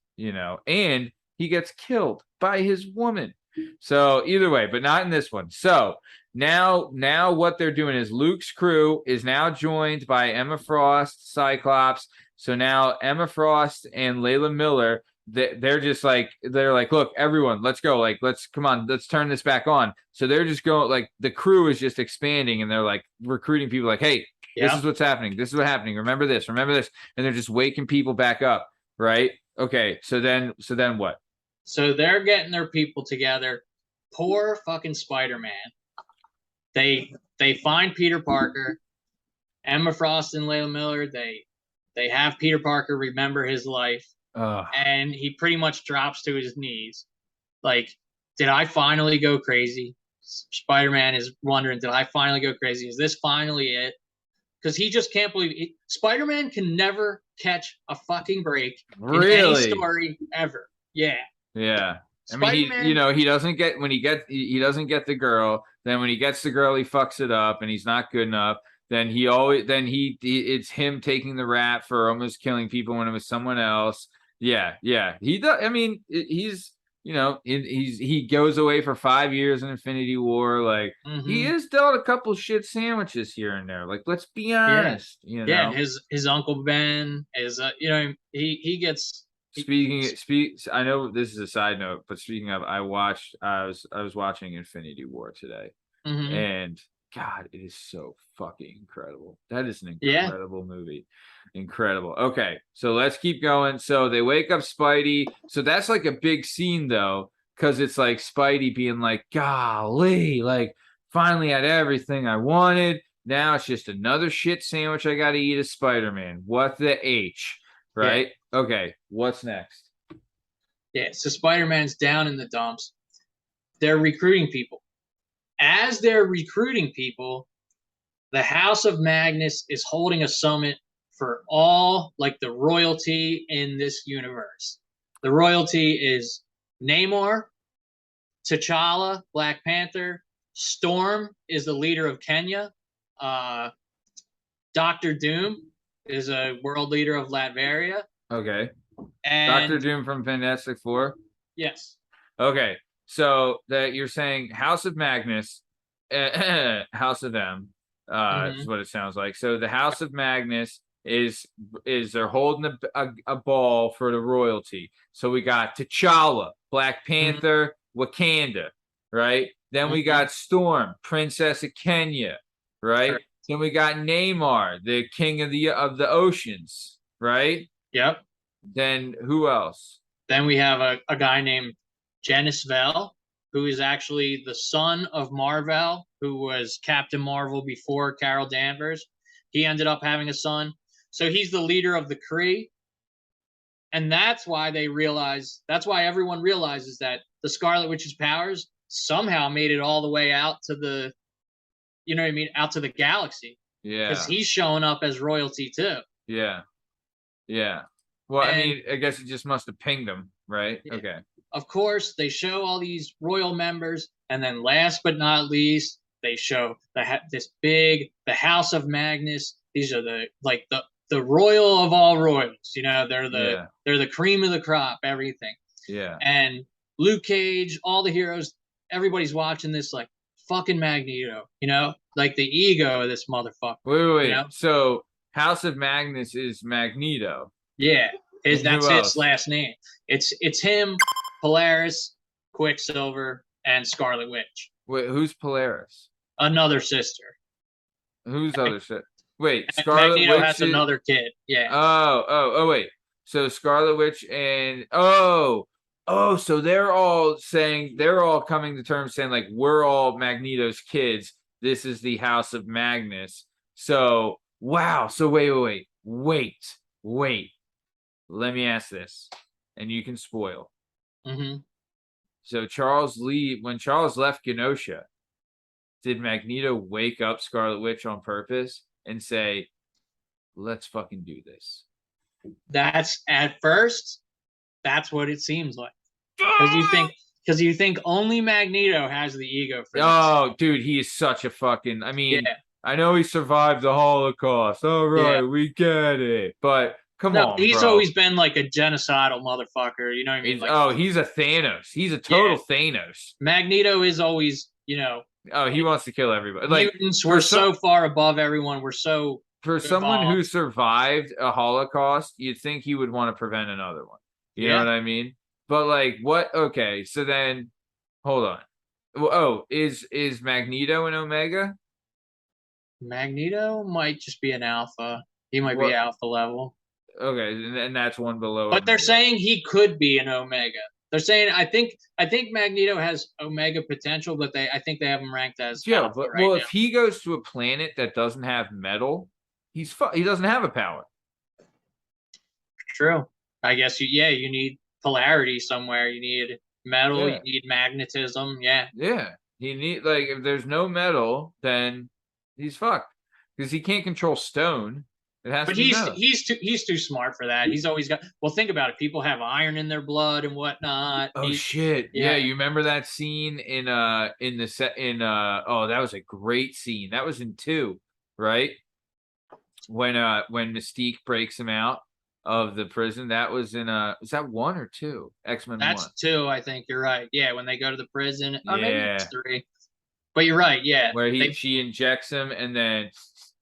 and he gets killed by his woman. So either way, but not in this one. So now what they're doing is Luke's crew is now joined by Emma Frost, Cyclops. So now Emma Frost and Layla Miller, they're like, look, everyone, let's go. Like, come on, let's turn this back on. So they're just going, like, the crew is just expanding and they're like recruiting people like, hey, this is what's happening. This is what's happening. Remember this. And they're just waking people back up. Right. Okay. So then what? So they're getting their people together. Poor fucking Spider-Man. They find Peter Parker, Emma Frost and Layla Miller. They have Peter Parker remember his life, and he pretty much drops to his knees. Like, did I finally go crazy? Spider-Man is wondering, did I finally go crazy? Is this finally it? Because he just can't believe it. Spider-Man can never catch a fucking break in any story ever. Yeah. Yeah. I mean, he doesn't get he doesn't get the girl. Then when he gets the girl, he fucks it up and he's not good enough. Then it's him taking the rap for almost killing people when it was someone else. Yeah. He does. I mean, he goes away for 5 years in Infinity War. Like, he is dealt a couple shit sandwiches here and there. Like, let's be honest. Yeah. His Uncle Ben is he gets. I know this is a side note, but speaking of, I was watching Infinity War today, and God, it is so fucking incredible. That is an incredible movie. Incredible. Okay, so let's keep going. So they wake up Spidey. So that's like a big scene though, because it's like Spidey being like, golly, like finally had everything I wanted. Now it's just another shit sandwich I got to eat as Spider-Man. What the H? Right? Yeah. Okay, what's next? Yeah, so Spider-Man's down in the dumps. They're recruiting people. As they're recruiting people, the House of Magnus is holding a summit for all, like, the royalty in this universe. The royalty is Namor, T'Challa, Black Panther, Storm is the leader of Kenya, Dr. Doom is a world leader of Latveria. Okay. And Dr. Doom from Fantastic Four? Yes. Okay. So that you're saying House of Magnus, House of M, is what it sounds like. So the House of Magnus is they're holding a ball for the royalty. So we got T'Challa, Black Panther, Wakanda, right? Then we got Storm, Princess of Kenya, right? Sure. Then we got Namor, the king of the oceans, right? Yep. Then who else? Then we have a guy named Genis-Vell, who is actually the son of Mar-Vell, who was Captain Marvel before Carol Danvers. He ended up having a son. So he's the leader of the Kree. And that's why everyone realizes that the Scarlet Witch's powers somehow made it all the way out to the, out to the galaxy. Yeah. Because he's showing up as royalty too. Yeah. Yeah. Well, I mean, I guess it just must have pinged them, right? Yeah. Okay. Of course, they show all these royal members, and then last but not least, they show the House of Magnus. These are the royal of all royals. You know, they're the cream of the crop, everything. Yeah. And Luke Cage, all the heroes, everybody's watching this like fucking Magneto. You know, like the ego of this motherfucker. Wait. You know? So House of Magnus is Magneto. Yeah, that's his else? last name. It's him, Polaris, Quicksilver, and Scarlet Witch. Wait, who's Polaris? Another sister. Who's other sister? Wait, Scarlet Magneto Witch has another kid. Yeah. Oh, wait. So Scarlet Witch and so they're all coming to terms saying like we're all Magneto's kids. This is the House of Magnus. So wow. So wait. Let me ask this, and you can spoil. Mm-hmm. So when Charles left Genosha, did Magneto wake up Scarlet Witch on purpose and say, let's fucking do this? That's at first, that's what it seems like. Because you think only Magneto has the ego for this. Oh, dude, he is such a fucking, I mean, I know he survived the Holocaust. All right, we get it. But come on, he's bro. always been like a genocidal motherfucker. You know what I mean? He's a Thanos. He's a total Thanos. Magneto is always, you know. Oh, he wants to kill everybody. Like mutants were so far above everyone. We're so for someone who survived a Holocaust, you'd think he would want to prevent another one. You know what I mean? But like, what? Okay, so then, hold on. Oh, is Magneto an Omega? Magneto might just be an Alpha. He might be Alpha level. Okay, and that's one below. But they're saying he could be an Omega. They're saying I think Magneto has Omega potential, but I think they have him ranked as Alpha right now. If he goes to a planet that doesn't have metal, he doesn't have a power. True. I guess you need polarity somewhere. You need metal. You need magnetism. Yeah. Yeah. You need if there's no metal, then he's fucked because he can't control stone. It has to be metal. He's too smart for that. He's always got. Well, think about it. People have iron in their blood and whatnot. Oh shit! Yeah, you remember that scene in that was a great scene. That was in 2, right? When Mystique breaks him out of the prison. That was in is that 1 or 2? X-Men 1. That's 2, I think. You're right. Yeah, when they go to the prison. Or maybe it's 3. But you're right. Yeah, where she injects him and then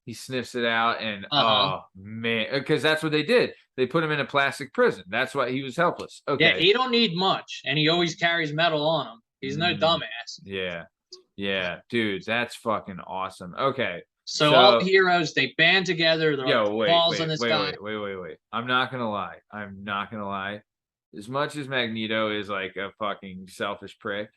he sniffs it out, and oh man, because that's what they did. They put him in a plastic prison. That's why he was helpless. Okay. Yeah, he don't need much, and he always carries metal on him. He's no dumbass. Yeah, dude, that's fucking awesome. Okay. So all the heroes, they band together. They're balls in the sky. Wait. I'm not gonna lie. As much as Magneto is like a fucking selfish prick,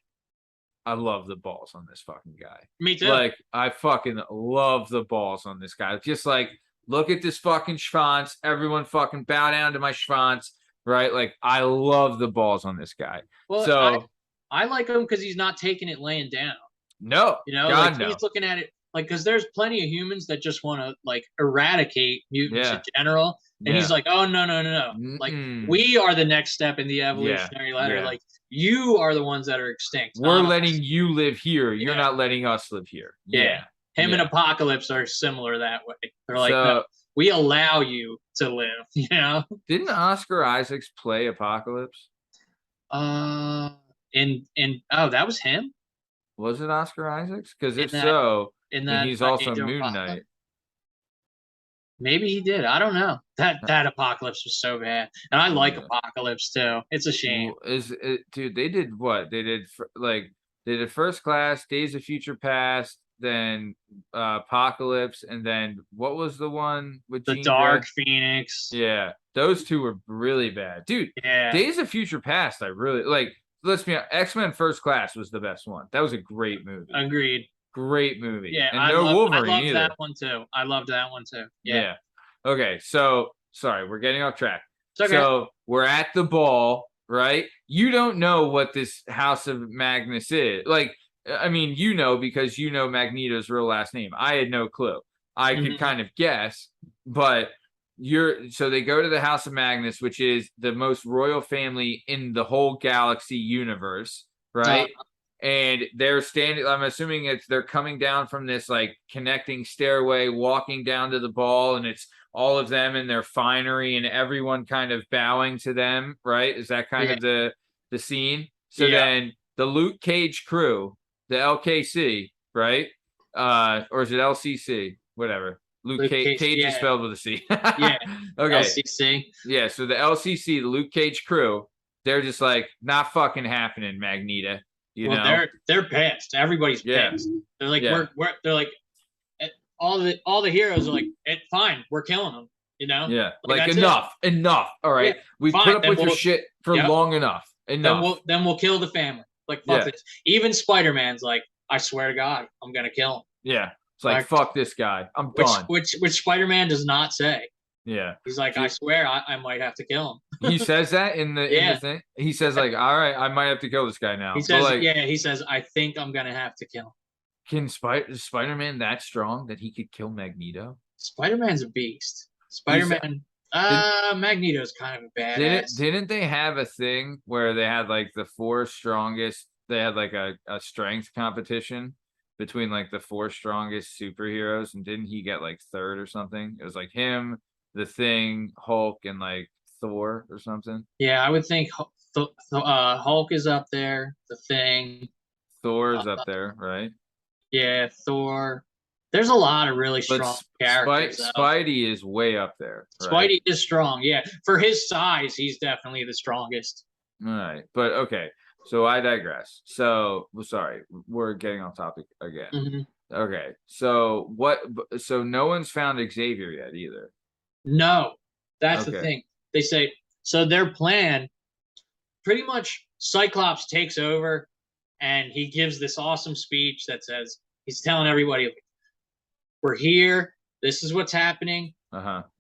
I love the balls on this fucking guy. Me too. Like, I fucking love the balls on this guy. Just like, look at this fucking schwanz. Everyone fucking bow down to my schwanz, right? Like, I love the balls on this guy. Well, so I like him because he's not taking it laying down. No, you know, God, he's looking at it like because there's plenty of humans that just want to like eradicate mutants in general. And he's like, oh, no. Like, we are the next step in the evolutionary ladder. Like, you are the ones that are extinct. We're letting you live here. You're not letting us live here. Yeah. Him and Apocalypse are similar that way. They're like, no, we allow you to live, you know? Didn't Oscar Isaacs play Apocalypse? That was him? Was it Oscar Isaacs? Because if so, then he's also Moon Knight. Maybe he did. I don't know. That Apocalypse was so bad, and I like Apocalypse too. It's a shame. Dude? They did what? They did First Class, Days of Future Past, then Apocalypse, and then what was the one with the Dark Phoenix? Yeah, those 2 were really bad, dude. Yeah. Days of Future Past, I really like. Let's be honest, X-Men First Class was the best one. That was a great movie. Agreed. Great movie. Yeah, and Wolverine I loved either. that one too. I loved that one too. Yeah. Okay, so sorry, we're getting off track. It's okay. So we're at the ball, right? You don't know what this House of Magnus is. Like, I mean, you know because you know Magneto's real last name. I had no clue. I could kind of guess, but so they go to the House of Magnus, which is the most royal family in the whole galaxy universe, right? And they're standing, I'm assuming they're coming down from this like connecting stairway, walking down to the ball, and it's all of them in their finery and everyone kind of bowing to them, right? Is that kind of the scene? So then the Luke Cage crew, the LKC, right? Or is it LCC? Whatever. Luke Cage is spelled with a C. Yeah. Okay. LCC. Yeah. So the LCC, the Luke Cage crew, they're just like, not fucking happening, Magneto. You know? They're pissed. Everybody's pissed. They're like, they're like, all the heroes are like, fine, we're killing them. You know? Yeah. Like enough. All right. We put up with your shit for long enough. Enough. Then we'll kill the family. Like, fuck this. Even Spider-Man's like, I swear to God, I'm gonna kill him. Yeah. It's like, fuck this guy. I'm done. Which Spider-Man does not say. Yeah. He's like, I swear I might have to kill him. He says that in the thing? He says, like, all right, I might have to kill this guy now. He says, he says, I think I'm going to have to kill him. Is Spider-Man that strong that he could kill Magneto? Spider-Man's a beast. Spider-Man, Magneto's kind of a badass. Didn't they have a thing where they had, like, the 4 strongest, they had, like, a strength competition between, like, the 4 strongest superheroes, and didn't he get, like, 3rd or something? It was, like, him, the Thing, Hulk, and like Thor or something. Yeah, I would think Hulk is up there. The Thing, Thor is up there, right? Yeah, Thor. There's a lot of really strong characters. Spidey is way up there. Right? Spidey is strong. Yeah, for his size, he's definitely the strongest. All right, but okay. So I digress. So sorry, we're getting off topic again. Mm-hmm. Okay, so what? So no one's found Xavier yet either. No, that's the thing. They say, so their plan, pretty much Cyclops takes over and he gives this awesome speech that says, he's telling everybody, we're here. This is what's happening.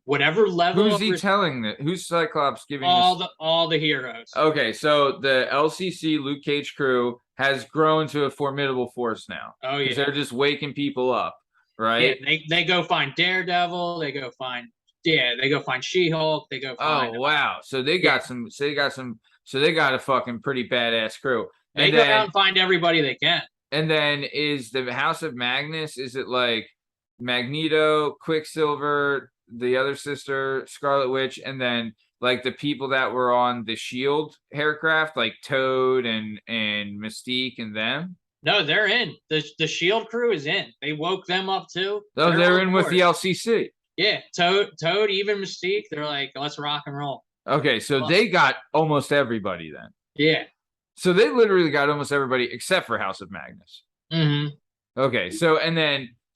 Whatever level. Who's he telling that? Who's Cyclops giving all the heroes? Okay, so the LCC Luke Cage crew has grown to a formidable force now. Oh, yeah. They're just waking people up, right? Yeah, they go find Daredevil. They go find She-Hulk. They go find. Oh wow! So they got some. So they got a fucking pretty badass crew. They go out and find everybody they can. And then is the House of Magnus? Is it like Magneto, Quicksilver, the other sister, Scarlet Witch, and then like the people that were on the Shield aircraft, like Toad and Mystique and them? No, they're in. The Shield crew is in. They woke them up too. Oh, they're in with the LCC. Yeah, Toad, even Mystique, they're like, let's rock and roll. Okay, so they got almost everybody then. Yeah. So they literally got almost everybody except for House of Magnus. Mm-hmm. Okay, so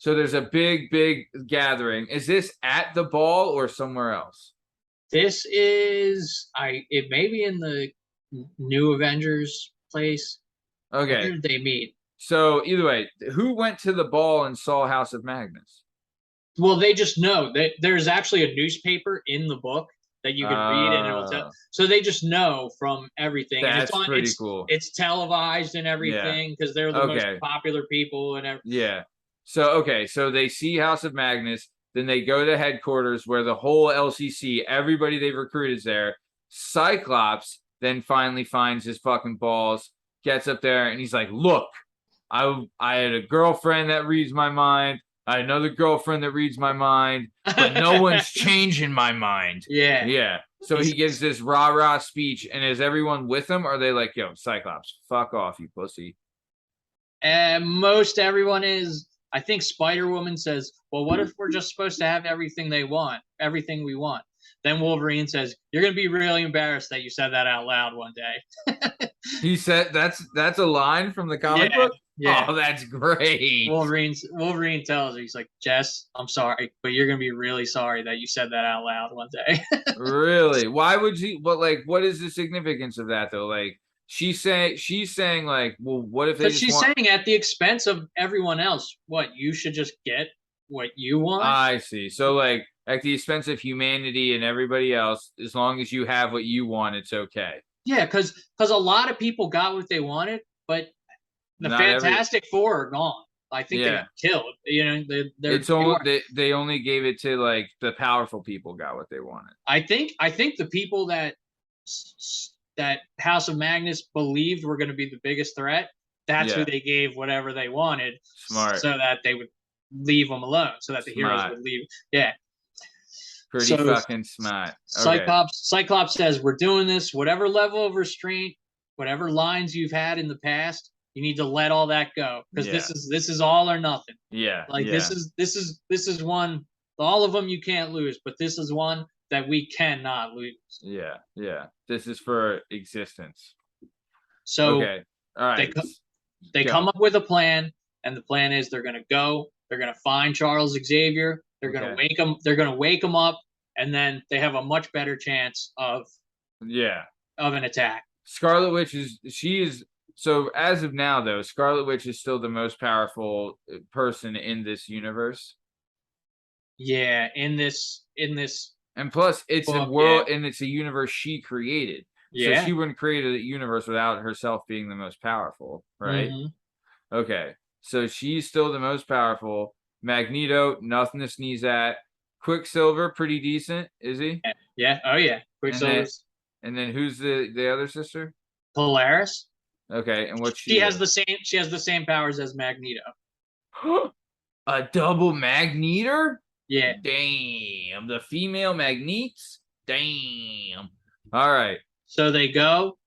there's a big gathering. Is this at the ball or somewhere else? This is it may be in the new Avengers place. Okay. Where did they meet? So either way, who went to the ball and saw House of Magnus? Well, they just know that there's actually a newspaper in the book that you can read and it'll tell. So they just know from everything. That's pretty cool. It's televised and everything because they're the most popular people and everything. Yeah. So they see House of Magnus, then they go to headquarters where the whole LCC, everybody they've recruited is there. Cyclops then finally finds his fucking balls, gets up there, and he's like, "Look, I had a girlfriend that reads my mind. I had another girlfriend that reads my mind, but no one's changing my mind." Yeah. Yeah. So he gives this rah-rah speech, and is everyone with him? Or are they like, "Yo, Cyclops, fuck off, you pussy"? Most everyone is. I think Spider-Woman says, well, what if we're just supposed to have everything we want? Then Wolverine says, you're going to be really embarrassed that you said that out loud one day. He said that's a line from the comic book? Yeah. Oh, that's great. Wolverine tells her, he's like, Jess, I'm sorry, but you're going to be really sorry that you said that out loud one day. Really? Why would you? But like, what is the significance of that though? Like, she's saying like, well, what if they? But she's saying at the expense of everyone else. What, you should just get what you want? I see. So like at the expense of humanity and everybody else, as long as you have what you want, it's okay. Yeah, because a lot of people got what they wanted, but the Fantastic Four are gone. I think they got killed. You know, they only gave it to like the powerful people got what they wanted. I think the people that House of Magnus believed were going to be the biggest threat, that's who they gave whatever they wanted. Smart. So that they would leave them alone, so that the heroes would leave. Yeah. Pretty fucking smart. Cyclops says, we're doing this, whatever level of restraint, whatever lines you've had in the past, you need to let all that go. Because this is all or nothing. Yeah. Like this is one, all of them you can't lose, but this is one that we cannot lose. Yeah. Yeah. This is for existence. So okay. All right. They come up with a plan, and the plan is they're gonna go, they're gonna find Charles Xavier. They're gonna wake him. They're gonna wake him up, and then they have a much better chance of an attack. Scarlet Witch is so as of now though. Scarlet Witch is still the most powerful person in this universe. Yeah, in this, and plus it's a world and it's a universe she created. Yeah, so she wouldn't create a universe without herself being the most powerful, right? Mm-hmm. Okay, so she's still the most powerful. Magneto, nothing to sneeze at. Quicksilver, pretty decent, is he? Yeah. Oh yeah. Quicksilver. And then who's the other sister? Polaris. Okay, and what she has the same. She has the same powers as Magneto. A double Magneter? Yeah. Damn, the female Magnetes. Damn. All right. So they go.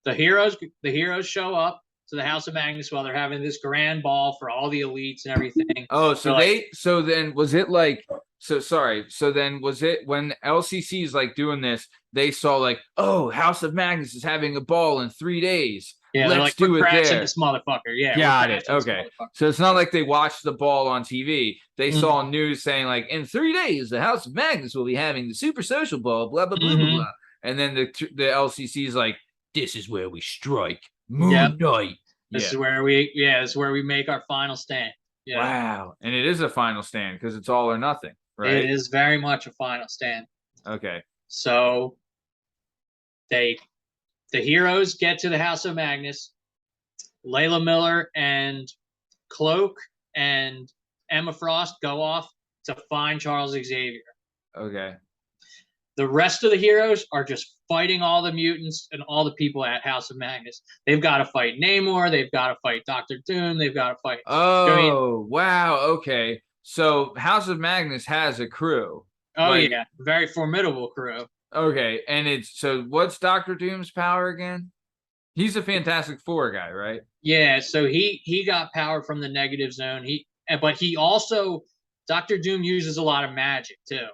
The heroes show up to the House of Magnus while they're having this grand ball for all the elites and everything. Oh, so so then was it like, so sorry. So then was it when LCC is like doing this, they saw like, oh, House of Magnus is having a ball in 3 days. Yeah, let's do it there. This motherfucker. Yeah. Got it. Okay. So it's not like they watched the ball on TV. They saw news saying like, in 3 days, the House of Magnus will be having the super social ball, blah, blah, blah, blah, blah. And then the LCC is like, this is where we strike. Moon Knight. This is where we make our final stand. Yeah. Wow. And it is a final stand because it's all or nothing, right? It is very much a final stand. Okay. So the heroes get to the House of Magnus. Layla Miller and Cloak and Emma Frost go off to find Charles Xavier. Okay. The rest of the heroes are just fighting all the mutants and all the people at House of Magnus. They've got to fight Namor. They've got to fight Doctor Doom. They've got to fight. Oh, wow. Okay. So House of Magnus has a crew. Oh, yeah. Very formidable crew. Okay. And so what's Doctor Doom's power again? He's a Fantastic Four guy, right? Yeah. So he got power from the negative zone. But he also, Doctor Doom uses a lot of magic too.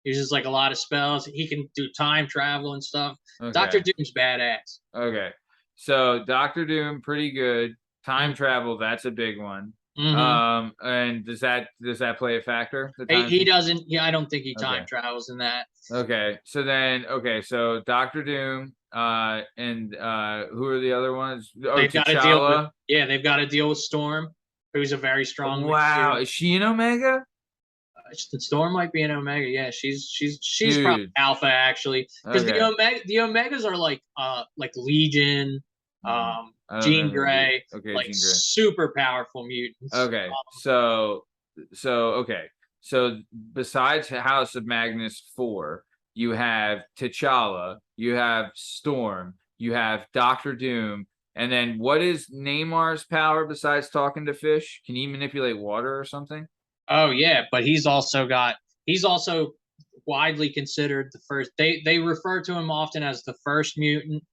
Uses like a lot of spells. He can do time travel and stuff. Okay. Doctor Doom's badass. Okay. So Doctor Doom, pretty good. Time travel, that's a big one. And does that play a factor? He doesn't. Yeah, I don't think he time travels in that. Okay. So then, so Doctor Doom, and who are the other ones? Oh, they've got to deal with. Yeah, they've got to deal with Storm, who's a very strong. Wow, is she an Omega? Storm might be an Omega. Yeah, she's probably Alpha actually, because the Omegas are like Legion, Jean Grey, Jean Grey. Super powerful mutants. Okay, so besides House of Magnus 4, you have T'Challa, you have Storm, you have Doctor Doom, and then what is Namar's power besides talking to fish? Can he manipulate water or something? Oh yeah, but he's also widely considered the first. They refer to him often as the first mutant.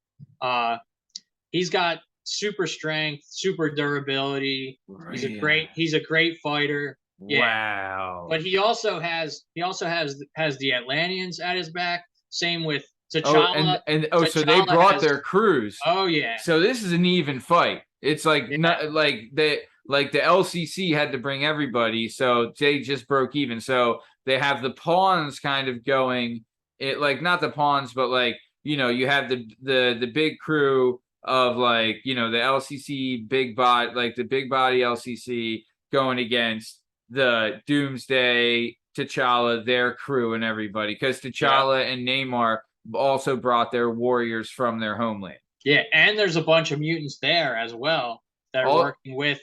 He's got super strength, super durability. Really? He's a great fighter. Yeah. Wow. But he also has the Atlanteans at his back. Same with T'Challa. T'Challa so they brought their crews. Oh yeah. So this is an even fight. It's like not like they. Like the LCC had to bring everybody, so they just broke even. So they have the pawns kind of going, not the pawns, but you have the big crew of the LCC big bot, the big body LCC going against the Doomsday, T'Challa, their crew and everybody, because T'Challa and Namor also brought their warriors from their homeland. Yeah, and there's a bunch of mutants there as well that are working with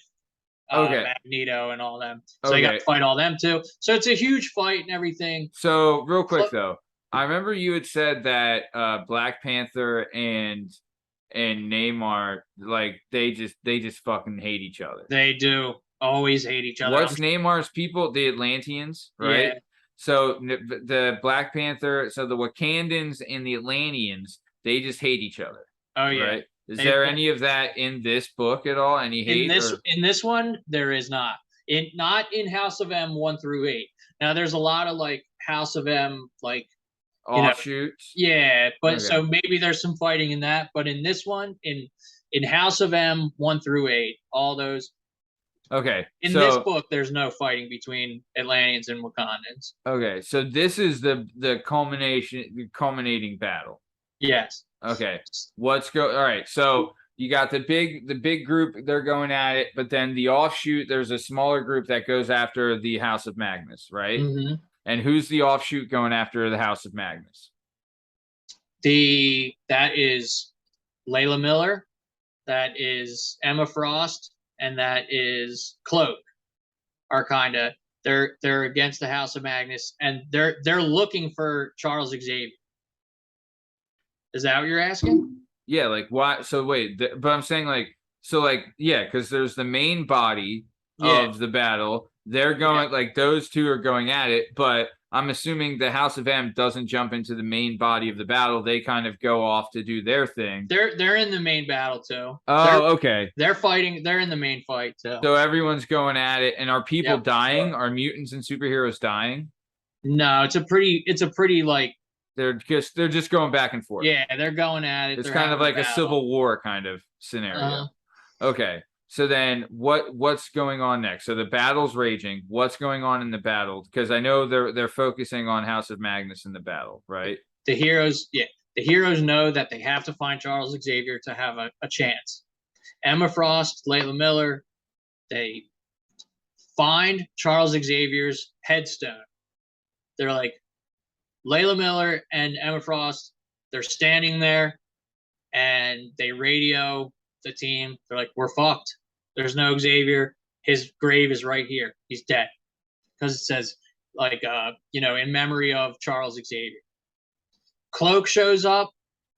Magneto and all them. So you got to fight all them too. So it's a huge fight and everything. So real quick though, I remember you had said that Black Panther and Namor, like they just fucking hate each other. They do always hate each other. What's Namar's people? The Atlanteans, right? Yeah. So the Black Panther, so the Wakandans and the Atlanteans, they just hate each other. Oh yeah. Right? Is there any of that in this book at all? Any hate? In this one, there is not. Not in House of M 1 through 8. Now there's a lot of like House of M like offshoots. Yeah, but so maybe there's some fighting in that. But in this one, in House of M 1 through 8, all those. Okay. In this book, there's no fighting between Atlanteans and Wakandans. Okay, so this is the culminating battle. Yes. Okay. All right. So you got the big group, they're going at it, but then the offshoot, there's a smaller group that goes after the House of Magnus, right? Mm-hmm. And who's the offshoot going after the House of Magnus? That is Layla Miller, that is Emma Frost, and that is Cloak. Are kind of they're against the House of Magnus, and they're looking for Charles Xavier. Is that what you're asking? Yeah, like why? So wait, but I'm saying because there's the main body of the battle. They're going like those two are going at it, but I'm assuming the House of M doesn't jump into the main body of the battle. They kind of go off to do their thing. They're in the main battle too. Oh, okay. They're fighting. They're in the main fight too. So everyone's going at it, and are people dying? Are mutants and superheroes dying? No, it's a pretty like. They're just going back and forth. Yeah, they're going at it. It's kind of like a civil war kind of scenario. Okay. So then what's going on next? So the battle's raging. What's going on in the battle? Because I know they're focusing on House of Magnus in the battle, right? The heroes know that they have to find Charles Xavier to have a chance. Emma Frost, Layla Miller, they find Charles Xavier's headstone. They're like, Layla Miller and Emma Frost, they're standing there and they radio the team. They're like, we're fucked. There's no Xavier. His grave is right here. He's dead. Because it says, like, in memory of Charles Xavier. Cloak shows up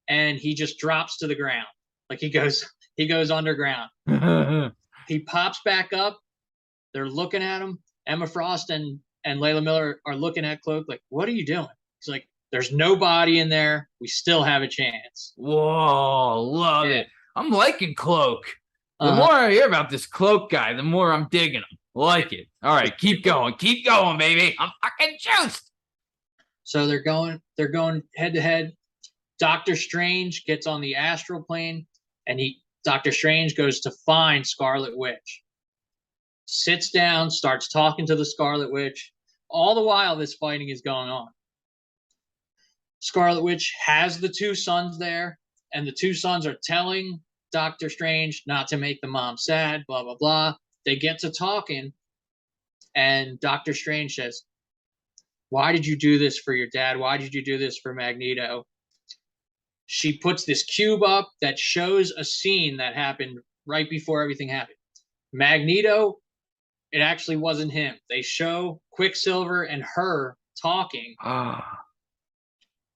and he just drops to the ground. Like he goes underground. He pops back up. They're looking at him. Emma Frost and Layla Miller are looking at Cloak like, what are you doing? He's like, there's no body in there. We still have a chance. Whoa, love it. I'm liking Cloak. The more I hear about this Cloak guy, the more I'm digging him. Like it. All right, keep going, baby. I'm fucking juiced. So they're going head to head. Doctor Strange gets on the astral plane, and Doctor Strange goes to find Scarlet Witch. Sits down, starts talking to the Scarlet Witch. All the while, this fighting is going on. Scarlet Witch has the two sons there, and the two sons are telling Doctor Strange not to make the mom sad, blah, blah, blah. They get to talking, and Doctor Strange says, why did you do this for your dad? Why did you do this for Magneto? She puts this cube up that shows a scene that happened right before everything happened. Magneto, it actually wasn't him. They show Quicksilver and her talking.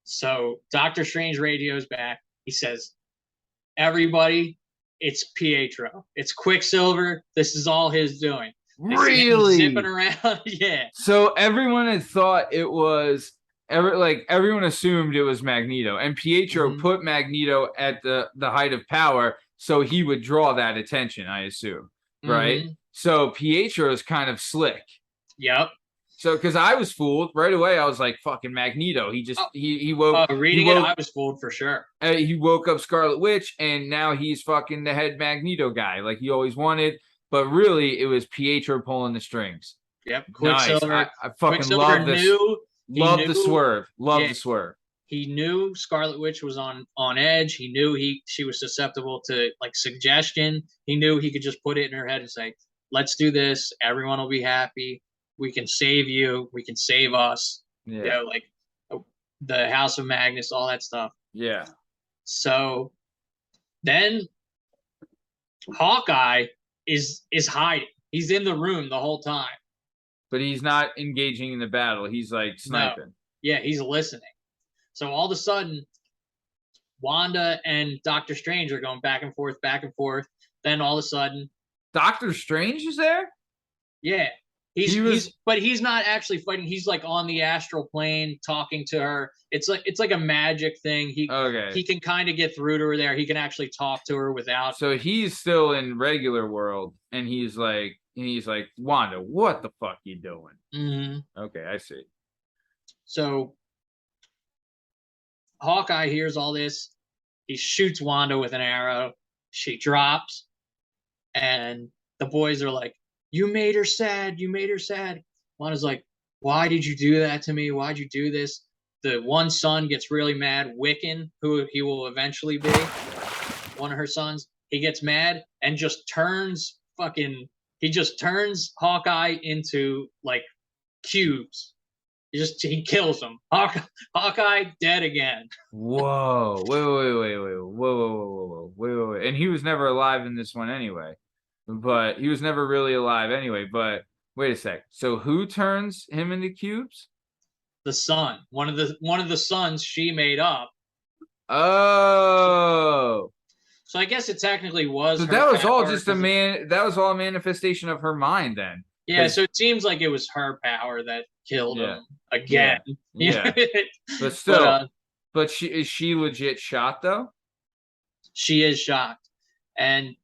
So Doctor Strange radios back. He says, everybody, it's Pietro. It's Quicksilver. This is all his doing. Really? Zipping around. Yeah. So everyone had thought it was everyone assumed it was Magneto, and Pietro put Magneto at the height of power so he would draw that attention, I assume. Right? So Pietro is kind of slick. Yep. So, because I was fooled right away, I was like, "Fucking Magneto!" He just he woke. Reading it, I was fooled for sure. He woke up Scarlet Witch, and now he's fucking the head Magneto guy, like he always wanted. But really, it was Pietro pulling the strings. Yep, Quicksilver. Nice. I fucking love this. Love the swerve. Love the swerve. He knew Scarlet Witch was on edge. He knew she was susceptible to like suggestion. He knew he could just put it in her head and say, "Let's do this. Everyone will be happy. We can save you. We can save us." Yeah. You know, like the House of Magnus, all that stuff. Yeah. So then Hawkeye is hiding. He's in the room the whole time. But he's not engaging in the battle. He's like sniping. No. Yeah, he's listening. So all of a sudden, Wanda and Doctor Strange are going back and forth, back and forth. Then all of a sudden, Doctor Strange is there? Yeah. But he's not actually fighting. He's like on the astral plane talking to her. It's like a magic thing. He can kind of get through to her there. He can actually talk to her without. So he's still in regular world, and he's like, Wanda, what the fuck you doing? Mm-hmm. Okay, I see. So Hawkeye hears all this. He shoots Wanda with an arrow. She drops, and the boys are like, "You made her sad. You made her sad." Wanda's like, "Why did you do that to me? Why'd you do this?" The one son gets really mad. Wiccan, who he will eventually be, one of her sons, he gets mad and just turns Hawkeye into like cubes. He kills him. Hawkeye dead again. Whoa! Wait! And he was never alive in this one anyway. But he was never really alive anyway. But wait a sec. So who turns him into cubes? The son. One of the sons she made up. Oh. So I guess it technically was. So that was all just that was all a manifestation of her mind then. Yeah, so it seems like it was her power that killed him again. Yeah. But still, but is she legit shot though? She is shocked. And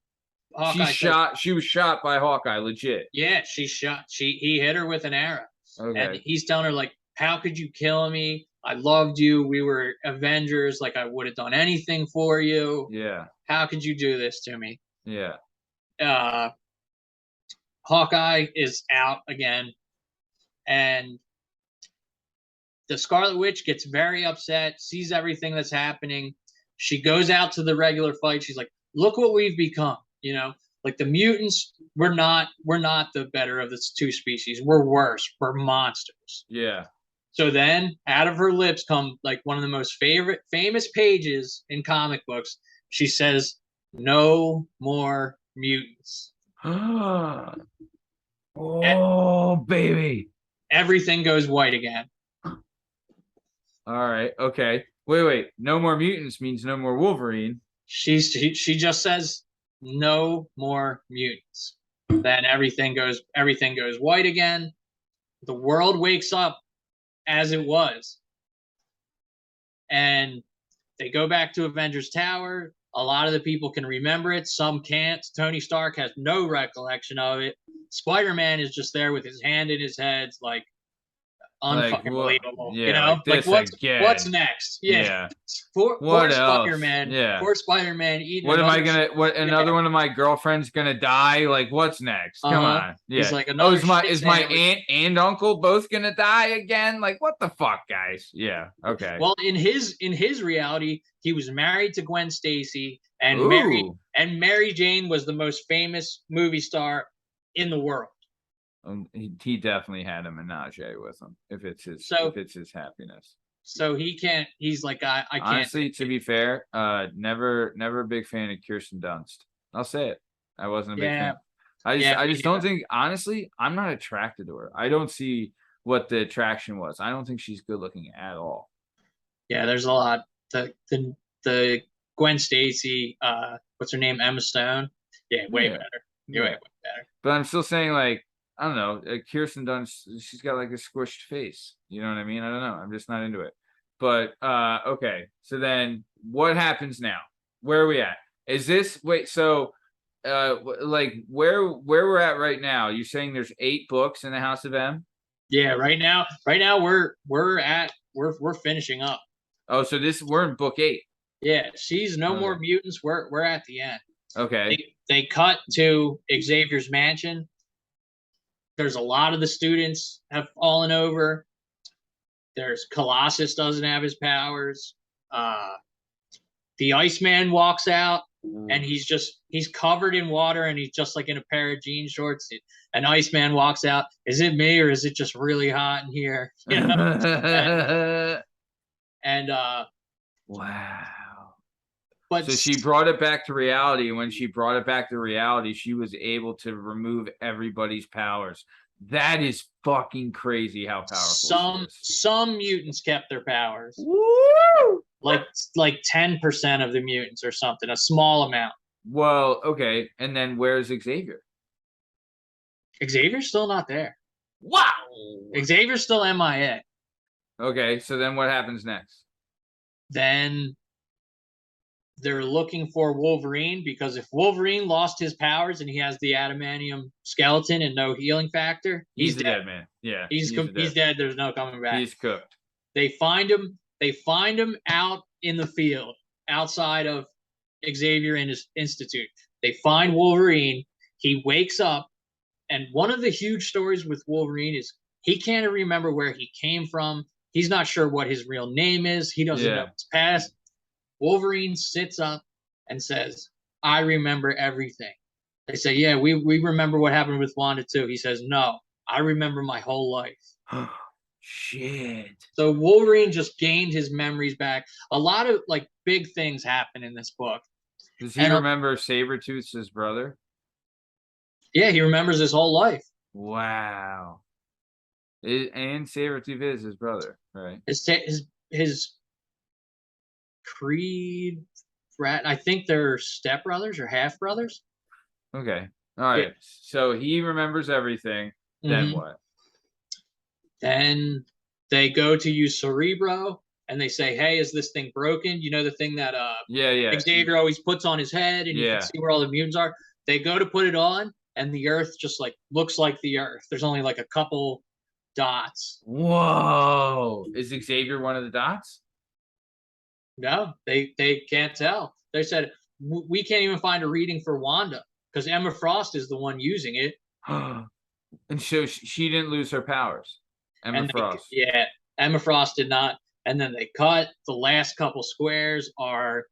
Hawkeye she was shot by Hawkeye, legit. Yeah, she's shot. He hit her with an arrow. Okay. And he's telling her, like, how could you kill me? I loved you. We were Avengers. Like, I would have done anything for you. Yeah. How could you do this to me? Yeah. Hawkeye is out again. And the Scarlet Witch gets very upset, sees everything that's happening. She goes out to the regular fight. She's like, look what we've become. You know, like the mutants, we're not the better of the two species. We're worse. We're monsters. Yeah. So then out of her lips come like one of the most famous pages in comic books. She says, "No more mutants." Oh, baby. Everything goes white again. All right. Okay. Wait. No more mutants means no more Wolverine. She just says no more mutants. Then everything goes white again. The world wakes up as it was. And they go back to Avengers Tower. A lot of the people can remember it. Some can't. Tony Stark has no recollection of it. Spider-Man is just there with his hand in his head, like, unfucking believable. Yeah, you know, like what's next? Yeah. Poor Spider-Man. Yeah. Poor Spider-Man eating. Another one of my girlfriends gonna die? Like, what's next? Come on. Yeah. He's like, is my aunt and uncle both gonna die again? Like, what the fuck, guys? Yeah. Okay. Well, in his reality, he was married to Gwen Stacy, and Mary Jane was the most famous movie star in the world. He definitely had a menage with him if it's his happiness. So he can't. He's like, I can't. Honestly, to be fair, never a big fan of Kirsten Dunst. I'll say it. I wasn't a big fan. I just don't think. Honestly, I'm not attracted to her. I don't see what the attraction was. I don't think she's good looking at all. Yeah, there's a lot. The Gwen Stacy, what's her name? Emma Stone. Yeah, way better. Way better. But I'm still saying, like, I don't know. Kirsten Dunst, she's got like a squished face. You know what I mean? I don't know. I'm just not into it. But okay. So then, what happens now? Where are we at? Is this so? Like where we're at right now? You're saying there's 8 books in the House of M? Yeah. Right now we're finishing up. Oh, so we're in book 8. Yeah. She's no more mutants. We're at the end. Okay. They cut to Xavier's mansion. There's a lot of the students have fallen over. There's Colossus doesn't have his powers. The Iceman walks out and he's covered in water and he's just like in a pair of jean shorts. And Iceman walks out. Is it me or is it just really hot in here? You know? and wow. But so she brought it back to reality. And when she brought it back to reality, she was able to remove everybody's powers. That is fucking crazy how powerful she is. Some mutants kept their powers. Woo! Like 10% of the mutants or something, a small amount. Well, okay. And then where's Xavier? Xavier's still not there. Wow. Xavier's still MIA. Okay, so then what happens next? Then they're looking for Wolverine, because if Wolverine lost his powers and he has the adamantium skeleton and no healing factor, he's dead, man. Yeah, he's dead. There's no coming back. He's cooked. They find him. They find him out in the field outside of Xavier and his institute. They find Wolverine. He wakes up, and one of the huge stories with Wolverine is he can't remember where he came from. He's not sure what his real name is. He doesn't know his past. Wolverine sits up and says, "I remember everything." They say, "Yeah, we remember what happened with Wanda too." He says, "No, I remember my whole life." Shit. So Wolverine just gained his memories back. A lot of like big things happen in this book. Does he remember Sabretooth's his brother? Yeah, he remembers his whole life. Wow. And Sabretooth is his brother, right? His Creed, I think they're stepbrothers or half brothers. Okay. All right. Yeah. So he remembers everything. Then what? Then they go to use Cerebro and they say, "Hey, is this thing broken?" You know, the thing that Xavier always puts on his head and you can see where all the mutants are. They go to put it on and the Earth just like looks like the Earth. There's only like a couple dots. Whoa. Is Xavier one of the dots? No, they can't tell. They said, "We can't even find a reading for Wanda because Emma Frost is the one using it." And so she didn't lose her powers. Emma Frost. Emma Frost did not. And then they cut. The last couple squares are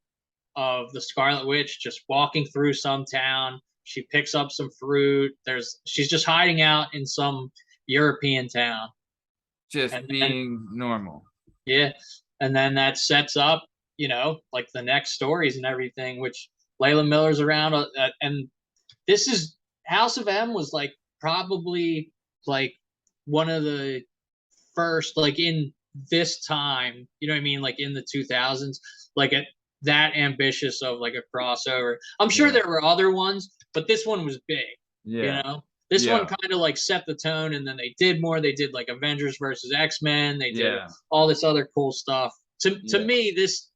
of the Scarlet Witch just walking through some town. She picks up some fruit. She's just hiding out in some European town. Just being normal. Yeah. And then that sets up, like the next stories and everything, which Layla Miller's around. And this is House of M was like probably like one of the first, like in this time, you know what I mean? Like in the 2000s, like that ambitious of like a crossover. I'm sure there were other ones, but this one was big, This one kind of like set the tone, and then they did more. They did like Avengers versus X-Men. They did all this other cool stuff. To me, this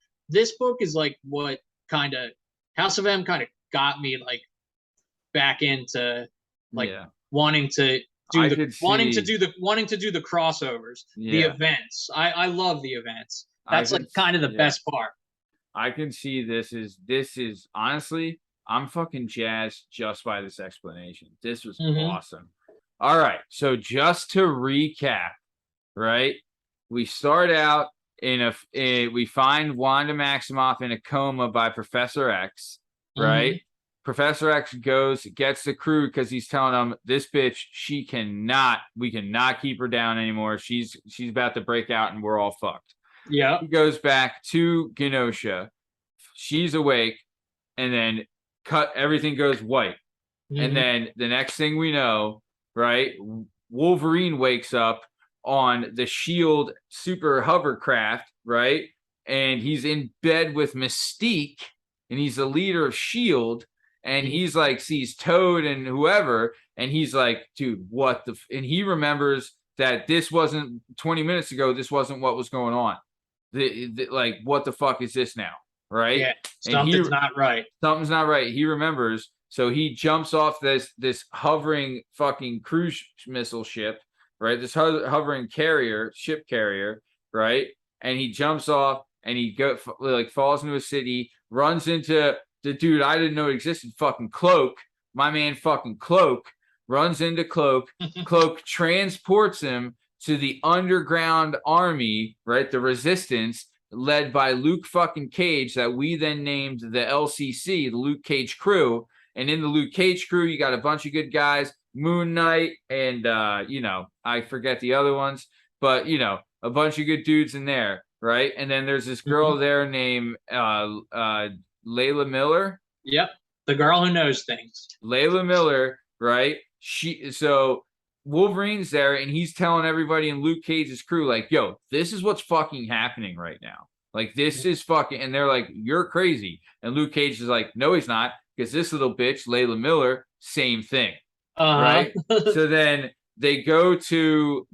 book is like what kind of House of M kind of got me like back into like wanting to do the crossovers, the events. I love the events. That's like kind of the best part. I can see this is honestly, I'm fucking jazzed just by this explanation. This was awesome. All right. So just to recap, right? We start out we find Wanda Maximoff in a coma by Professor X, right? Professor X gets the crew because he's telling them this bitch, we cannot keep her down anymore. She's about to break out and we're all fucked. Yeah. He goes back to Genosha. She's awake, and then everything goes white. And then the next thing we know, right, Wolverine wakes up on the SHIELD super hovercraft, right? And he's in bed with Mystique, and he's the leader of SHIELD. And he's like, sees Toad and whoever, and he's like, dude, what the? And he remembers that this wasn't 20 minutes ago. This wasn't what was going on. Like, what the fuck is this now? Right? Yeah, something's not right. Something's not right. He remembers. So he jumps off this hovering fucking cruise missile ship, right? This hovering ship carrier, right? And he jumps off and he falls into a city, runs into the dude I didn't know existed, fucking Cloak. My man fucking Cloak runs into Cloak. Cloak transports him to the underground army, right? The Resistance, led by Luke fucking Cage, that we then named the LCC, the Luke Cage crew. And in the Luke Cage crew, you got a bunch of good guys, Moon Knight, and I forget the other ones, but a bunch of good dudes in there, right? And then there's this girl there named Layla Miller. Yep, the girl who knows things. Layla Miller, right? So Wolverine's there, and he's telling everybody in Luke Cage's crew, like, yo, this is what's fucking happening right now. Like, this is fucking, and they're like, you're crazy. And Luke Cage is like, no, he's not, because this little bitch, Layla Miller, same thing. Right? So then they go to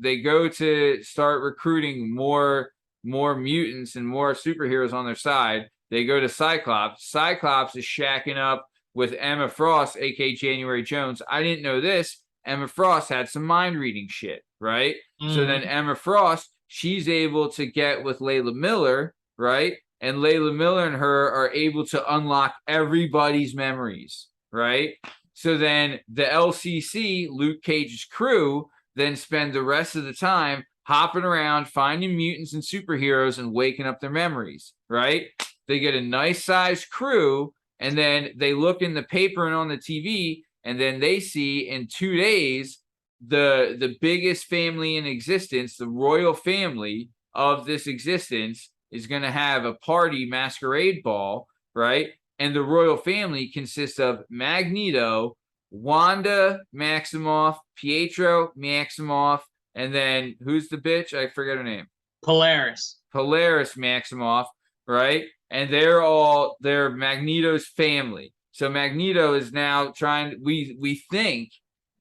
start recruiting more mutants and more superheroes on their side. They go to Cyclops. Cyclops is shacking up with Emma Frost, aka January Jones. I didn't know this. Emma Frost had some mind reading shit, right? So then Emma Frost, she's able to get with Layla Miller, right? And Layla Miller and her are able to unlock everybody's memories, right? So then the LCC, Luke Cage's crew, then spend the rest of the time hopping around, finding mutants and superheroes and waking up their memories, right? They get a nice sized crew, and then they look in the paper and on the TV, and then they see in 2 days the biggest family in existence, the royal family of this existence, is going to have a party masquerade ball, right? And the royal family consists of Magneto, Wanda Maximoff, Pietro Maximoff, and then who's the bitch? I forget her name. Polaris Maximoff, right? And they're Magneto's family. So Magneto is now trying, we think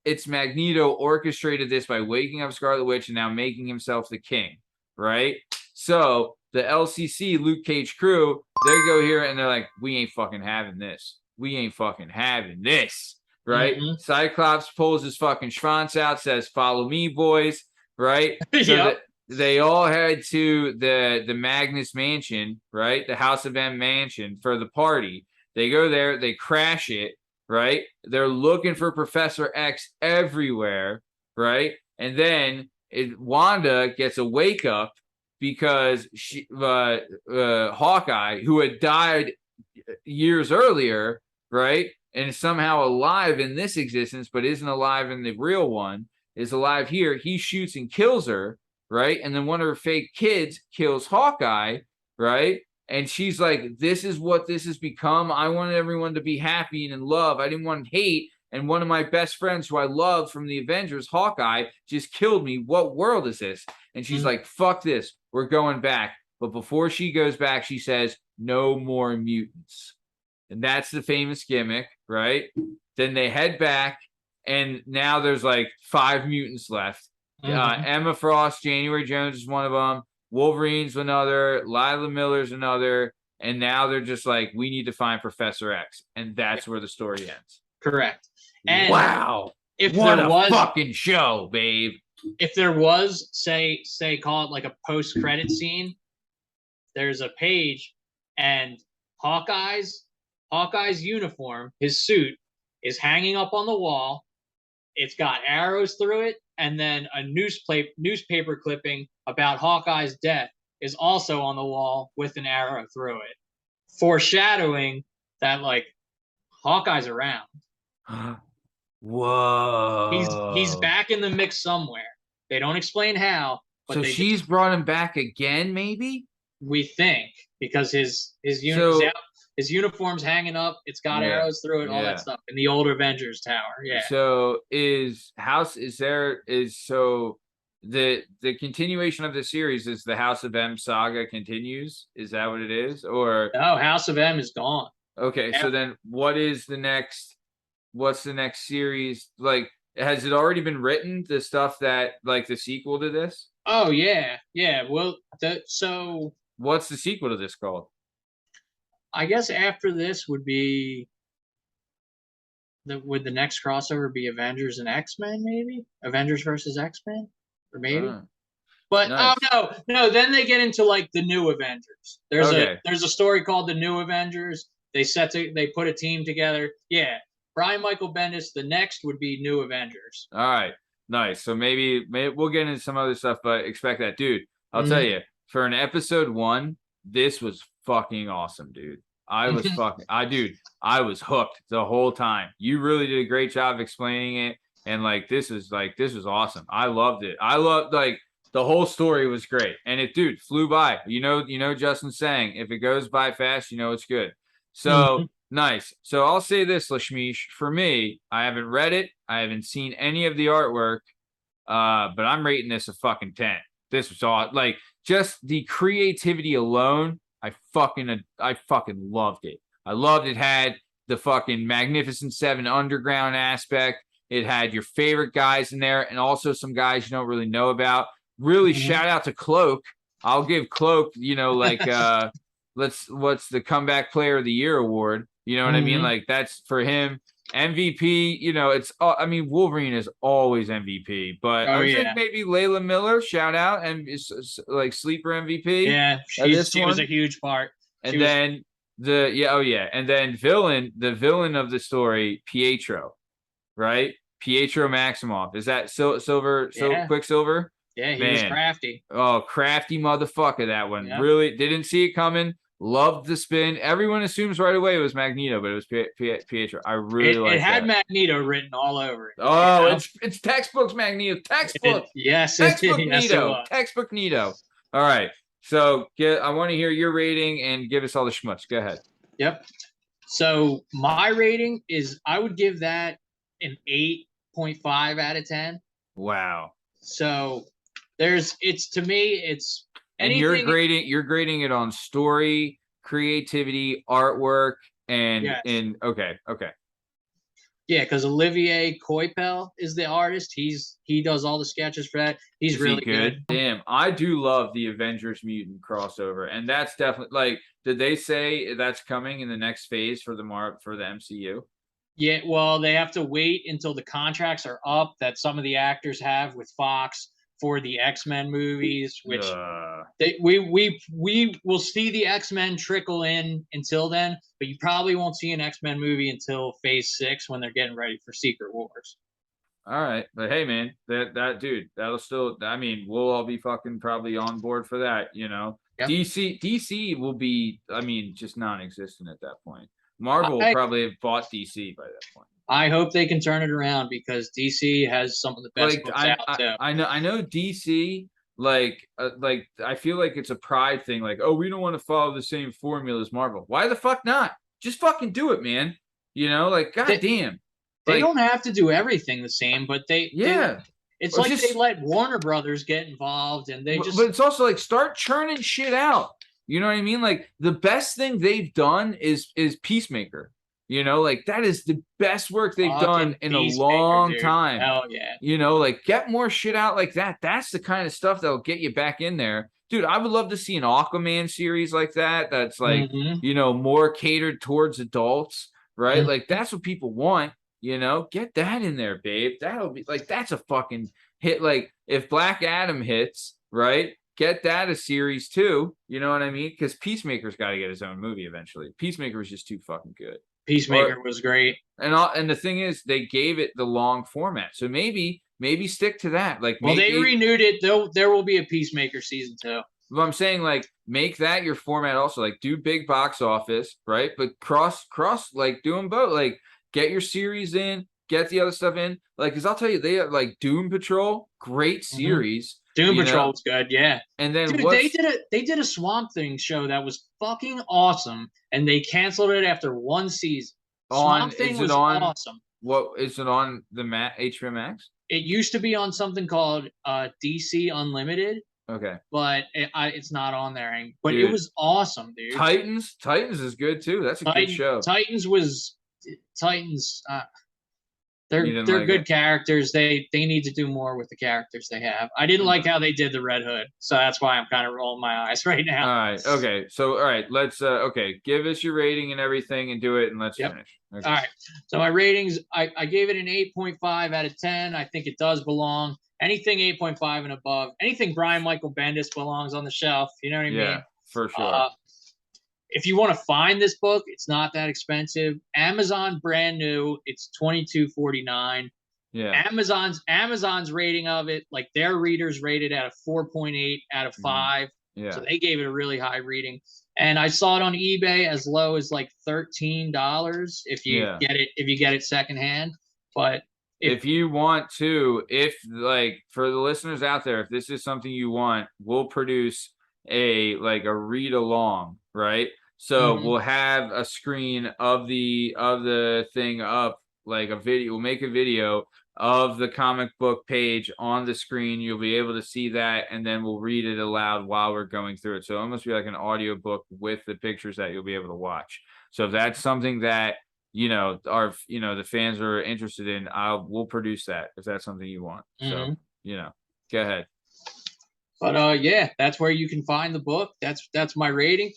it's Magneto orchestrated this by waking up Scarlet Witch and now making himself the king, right? So the LCC, Luke Cage crew, they go here and they're like, we ain't fucking having this. We ain't fucking having this, right? Cyclops pulls his fucking schwanz out, says, follow me, boys, right? So they all head to the Magnus mansion, right? The House of M mansion for the party. They go there, they crash it, right? They're looking for Professor X everywhere, right? And then Wanda gets a wake up because Hawkeye, who had died years earlier, right? And is somehow alive in this existence, but isn't alive in the real one, is alive here. He shoots and kills her, right? And then one of her fake kids kills Hawkeye, right? And she's like, this is what this has become. I wanted everyone to be happy and in love. I didn't want hate. And one of my best friends who I loved from the Avengers, Hawkeye, just killed me. What world is this? And she's like, fuck this. We're going back. But before she goes back, she says, no more mutants. And that's the famous gimmick, right? Then they head back, and now there's like 5 mutants left. Emma Frost, January Jones is one of them. Wolverine's another. Lila Miller's another. And now they're just like, we need to find Professor X. And that's where the story ends. Correct. And wow. If what there a was fucking show, babe. If there was, say, call it like a post-credit scene, there's a page, and Hawkeye's uniform, his suit, is hanging up on the wall. It's got arrows through it, and then a newspaper clipping about Hawkeye's death is also on the wall with an arrow through it, foreshadowing that, like, Hawkeye's around. Whoa. He's back in the mix somewhere. They don't explain how. But so she's brought him back again, maybe? We think, because his uniform's hanging up. It's got arrows through it, all that stuff in the old Avengers Tower. Yeah. So the continuation of the series is the House of M saga continues? Is that what it is? Or no, House of M is gone. Okay, so then what's the next series? Like, has it already been written, the stuff that, like, the sequel to this? Oh yeah. Well, so what's the sequel to this called? I guess after this would be would the next crossover be Avengers and X-Men, maybe? Avengers versus X-Men? Or maybe? But nice. No, then they get into like the New Avengers. There's a story called The New Avengers. They put a team together. Yeah. Brian Michael Bendis, the next would be New Avengers. All right. Nice. So maybe we'll get into some other stuff, but expect that. Dude, I'll tell you, for an episode 1, this was fucking awesome, dude. I was I was hooked the whole time. You really did a great job explaining it. And like, this was awesome. I loved it. I loved, like, the whole story was great. And it, dude, flew by. You know, Justin's saying, if it goes by fast, you know it's good. So nice. So I'll say this, Lashmish. For me, I haven't read it. I haven't seen any of the artwork. But I'm rating this a fucking 10. This was all like just the creativity alone. I fucking loved it. I loved it. Had the fucking Magnificent Seven underground aspect. It had your favorite guys in there, and also some guys you don't really know about. Really, shout out to Cloak. I'll give Cloak, like what's the comeback player of the year award? You know what I mean? Like that's for him. MVP, it's I mean Wolverine is always MVP, but I would think maybe Layla Miller, shout out, and is like sleeper MVP. Yeah, she was a huge part. And then and then the villain of the story, Pietro, right? Pietro Maximoff. Is that Quicksilver? Yeah, he was crafty. Oh, crafty motherfucker, that one. Yeah. Really didn't see it coming. Loved the spin. Everyone assumes right away it was Magneto, but it was Pietro. I really like it. It had Magneto written all over it. Oh, it's textbooks Magneto. Textbook. Textbook Nito. Textbook Nito. All right. So I want to hear your rating and give us all the schmutz. Go ahead. Yep. So my rating is I would give that an 8.5 out of 10. Wow. So to me it's and you're grading it on story, creativity, artwork, and okay. Yeah, because Olivier Coipel is the artist. He does all the sketches for that. He's really good. Damn, I do love the Avengers Mutant crossover, and that's definitely like. Did they say that's coming in the next phase for the MCU? Yeah, well, they have to wait until the contracts are up that some of the actors have with Fox for the X-Men movies, which we will see the X-Men trickle in until then, but you probably won't see an X-Men movie until Phase 6 when they're getting ready for Secret Wars. All right, but hey, man, that dude, that'll still. I mean, we'll all be fucking probably on board for that, Yep. DC will be, I mean, just non-existent at that point. Marvel will probably have bought DC by that point. I hope they can turn it around because DC has some of the best books out too. I know DC. Like I feel like it's a pride thing. Like, oh, we don't want to follow the same formula as Marvel. Why the fuck not? Just fucking do it, man. Like, goddamn. They don't have to do everything the same, but it's like they let Warner Brothers get involved, and they just. But it's also like start churning shit out. You know what I mean? Like the best thing they've done is Peacemaker. Like that is the best work they've done in a long time. Hell yeah. Like get more shit out like that. That's the kind of stuff that'll get you back in there. Dude, I would love to see an Aquaman series like that. That's like, more catered towards adults, right? Like that's what people want, get that in there, babe. That'll be like, that's a fucking hit. Like if Black Adam hits, right? Get that a series too. You know what I mean? Because Peacemaker's got to get his own movie eventually. Peacemaker was just too fucking good. Peacemaker was great. And the thing is, they gave it the long format. So maybe stick to that. Like, they renewed it. There will be a Peacemaker season 2. Well, I'm saying, like, make that your format also. Like, do big box office, right? But cross, like, do them both. Like, get your series in, get the other stuff in. Like, because I'll tell you, they have, like, Doom Patrol, great series. Doom Patrol was good, yeah. And then they did a Swamp Thing show that was fucking awesome, and they canceled it after one season. Swamp Thing was awesome. What is it on the HBO Max? It used to be on something called DC Unlimited. Okay, but it's not on there anymore. But dude, it was awesome, dude. Titans is good too. That's a good show. Titans. They're good characters. They need to do more with the characters they have. I didn't like how they did the Red Hood, so that's why I'm kind of rolling my eyes right now. All right. Okay. So all right, let's give us your rating and everything and do it and let's finish. Okay. All right. So my ratings, I gave it an 8.5 out of 10. I think it does belong. Anything 8.5 and above, anything Brian Michael Bendis belongs on the shelf. You know what I mean? Yeah, for sure. If you want to find this book, it's not that expensive. Amazon brand new, it's $22.49. Yeah. Amazon's rating of it, like their readers rated at a 4.8 out of 5. Yeah. So they gave it a really high reading. And I saw it on eBay as low as like $13 if you get it secondhand. But if you want to, for the listeners out there, if this is something you want, we'll produce a read along, right? So we'll have a screen of the thing up, like a video. We'll make a video of the comic book page on the screen. You'll be able to see that, and then we'll read it aloud while we're going through it. So it'll almost be like an audio book with the pictures that you'll be able to watch. So if that's something that the fans are interested in, we'll produce that if that's something you want. So go ahead. But yeah, that's where you can find the book. That's my rating.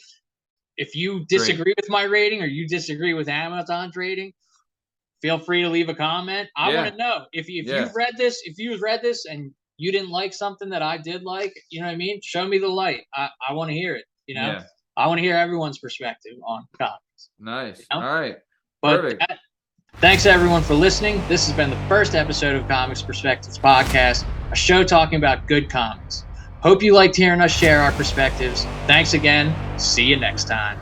If you disagree with my rating or you disagree with Amazon's rating, feel free to leave a comment. I want to know if you've read this. If you've read this and you didn't like something that I did like, you know what I mean? Show me the light. I want to hear it. I want to hear everyone's perspective on comics. Nice. All right. But perfect. Thanks everyone for listening. This has been the first episode of Comics Perspectives Podcast, a show talking about good comics. Hope you liked hearing us share our perspectives. Thanks again. See you next time.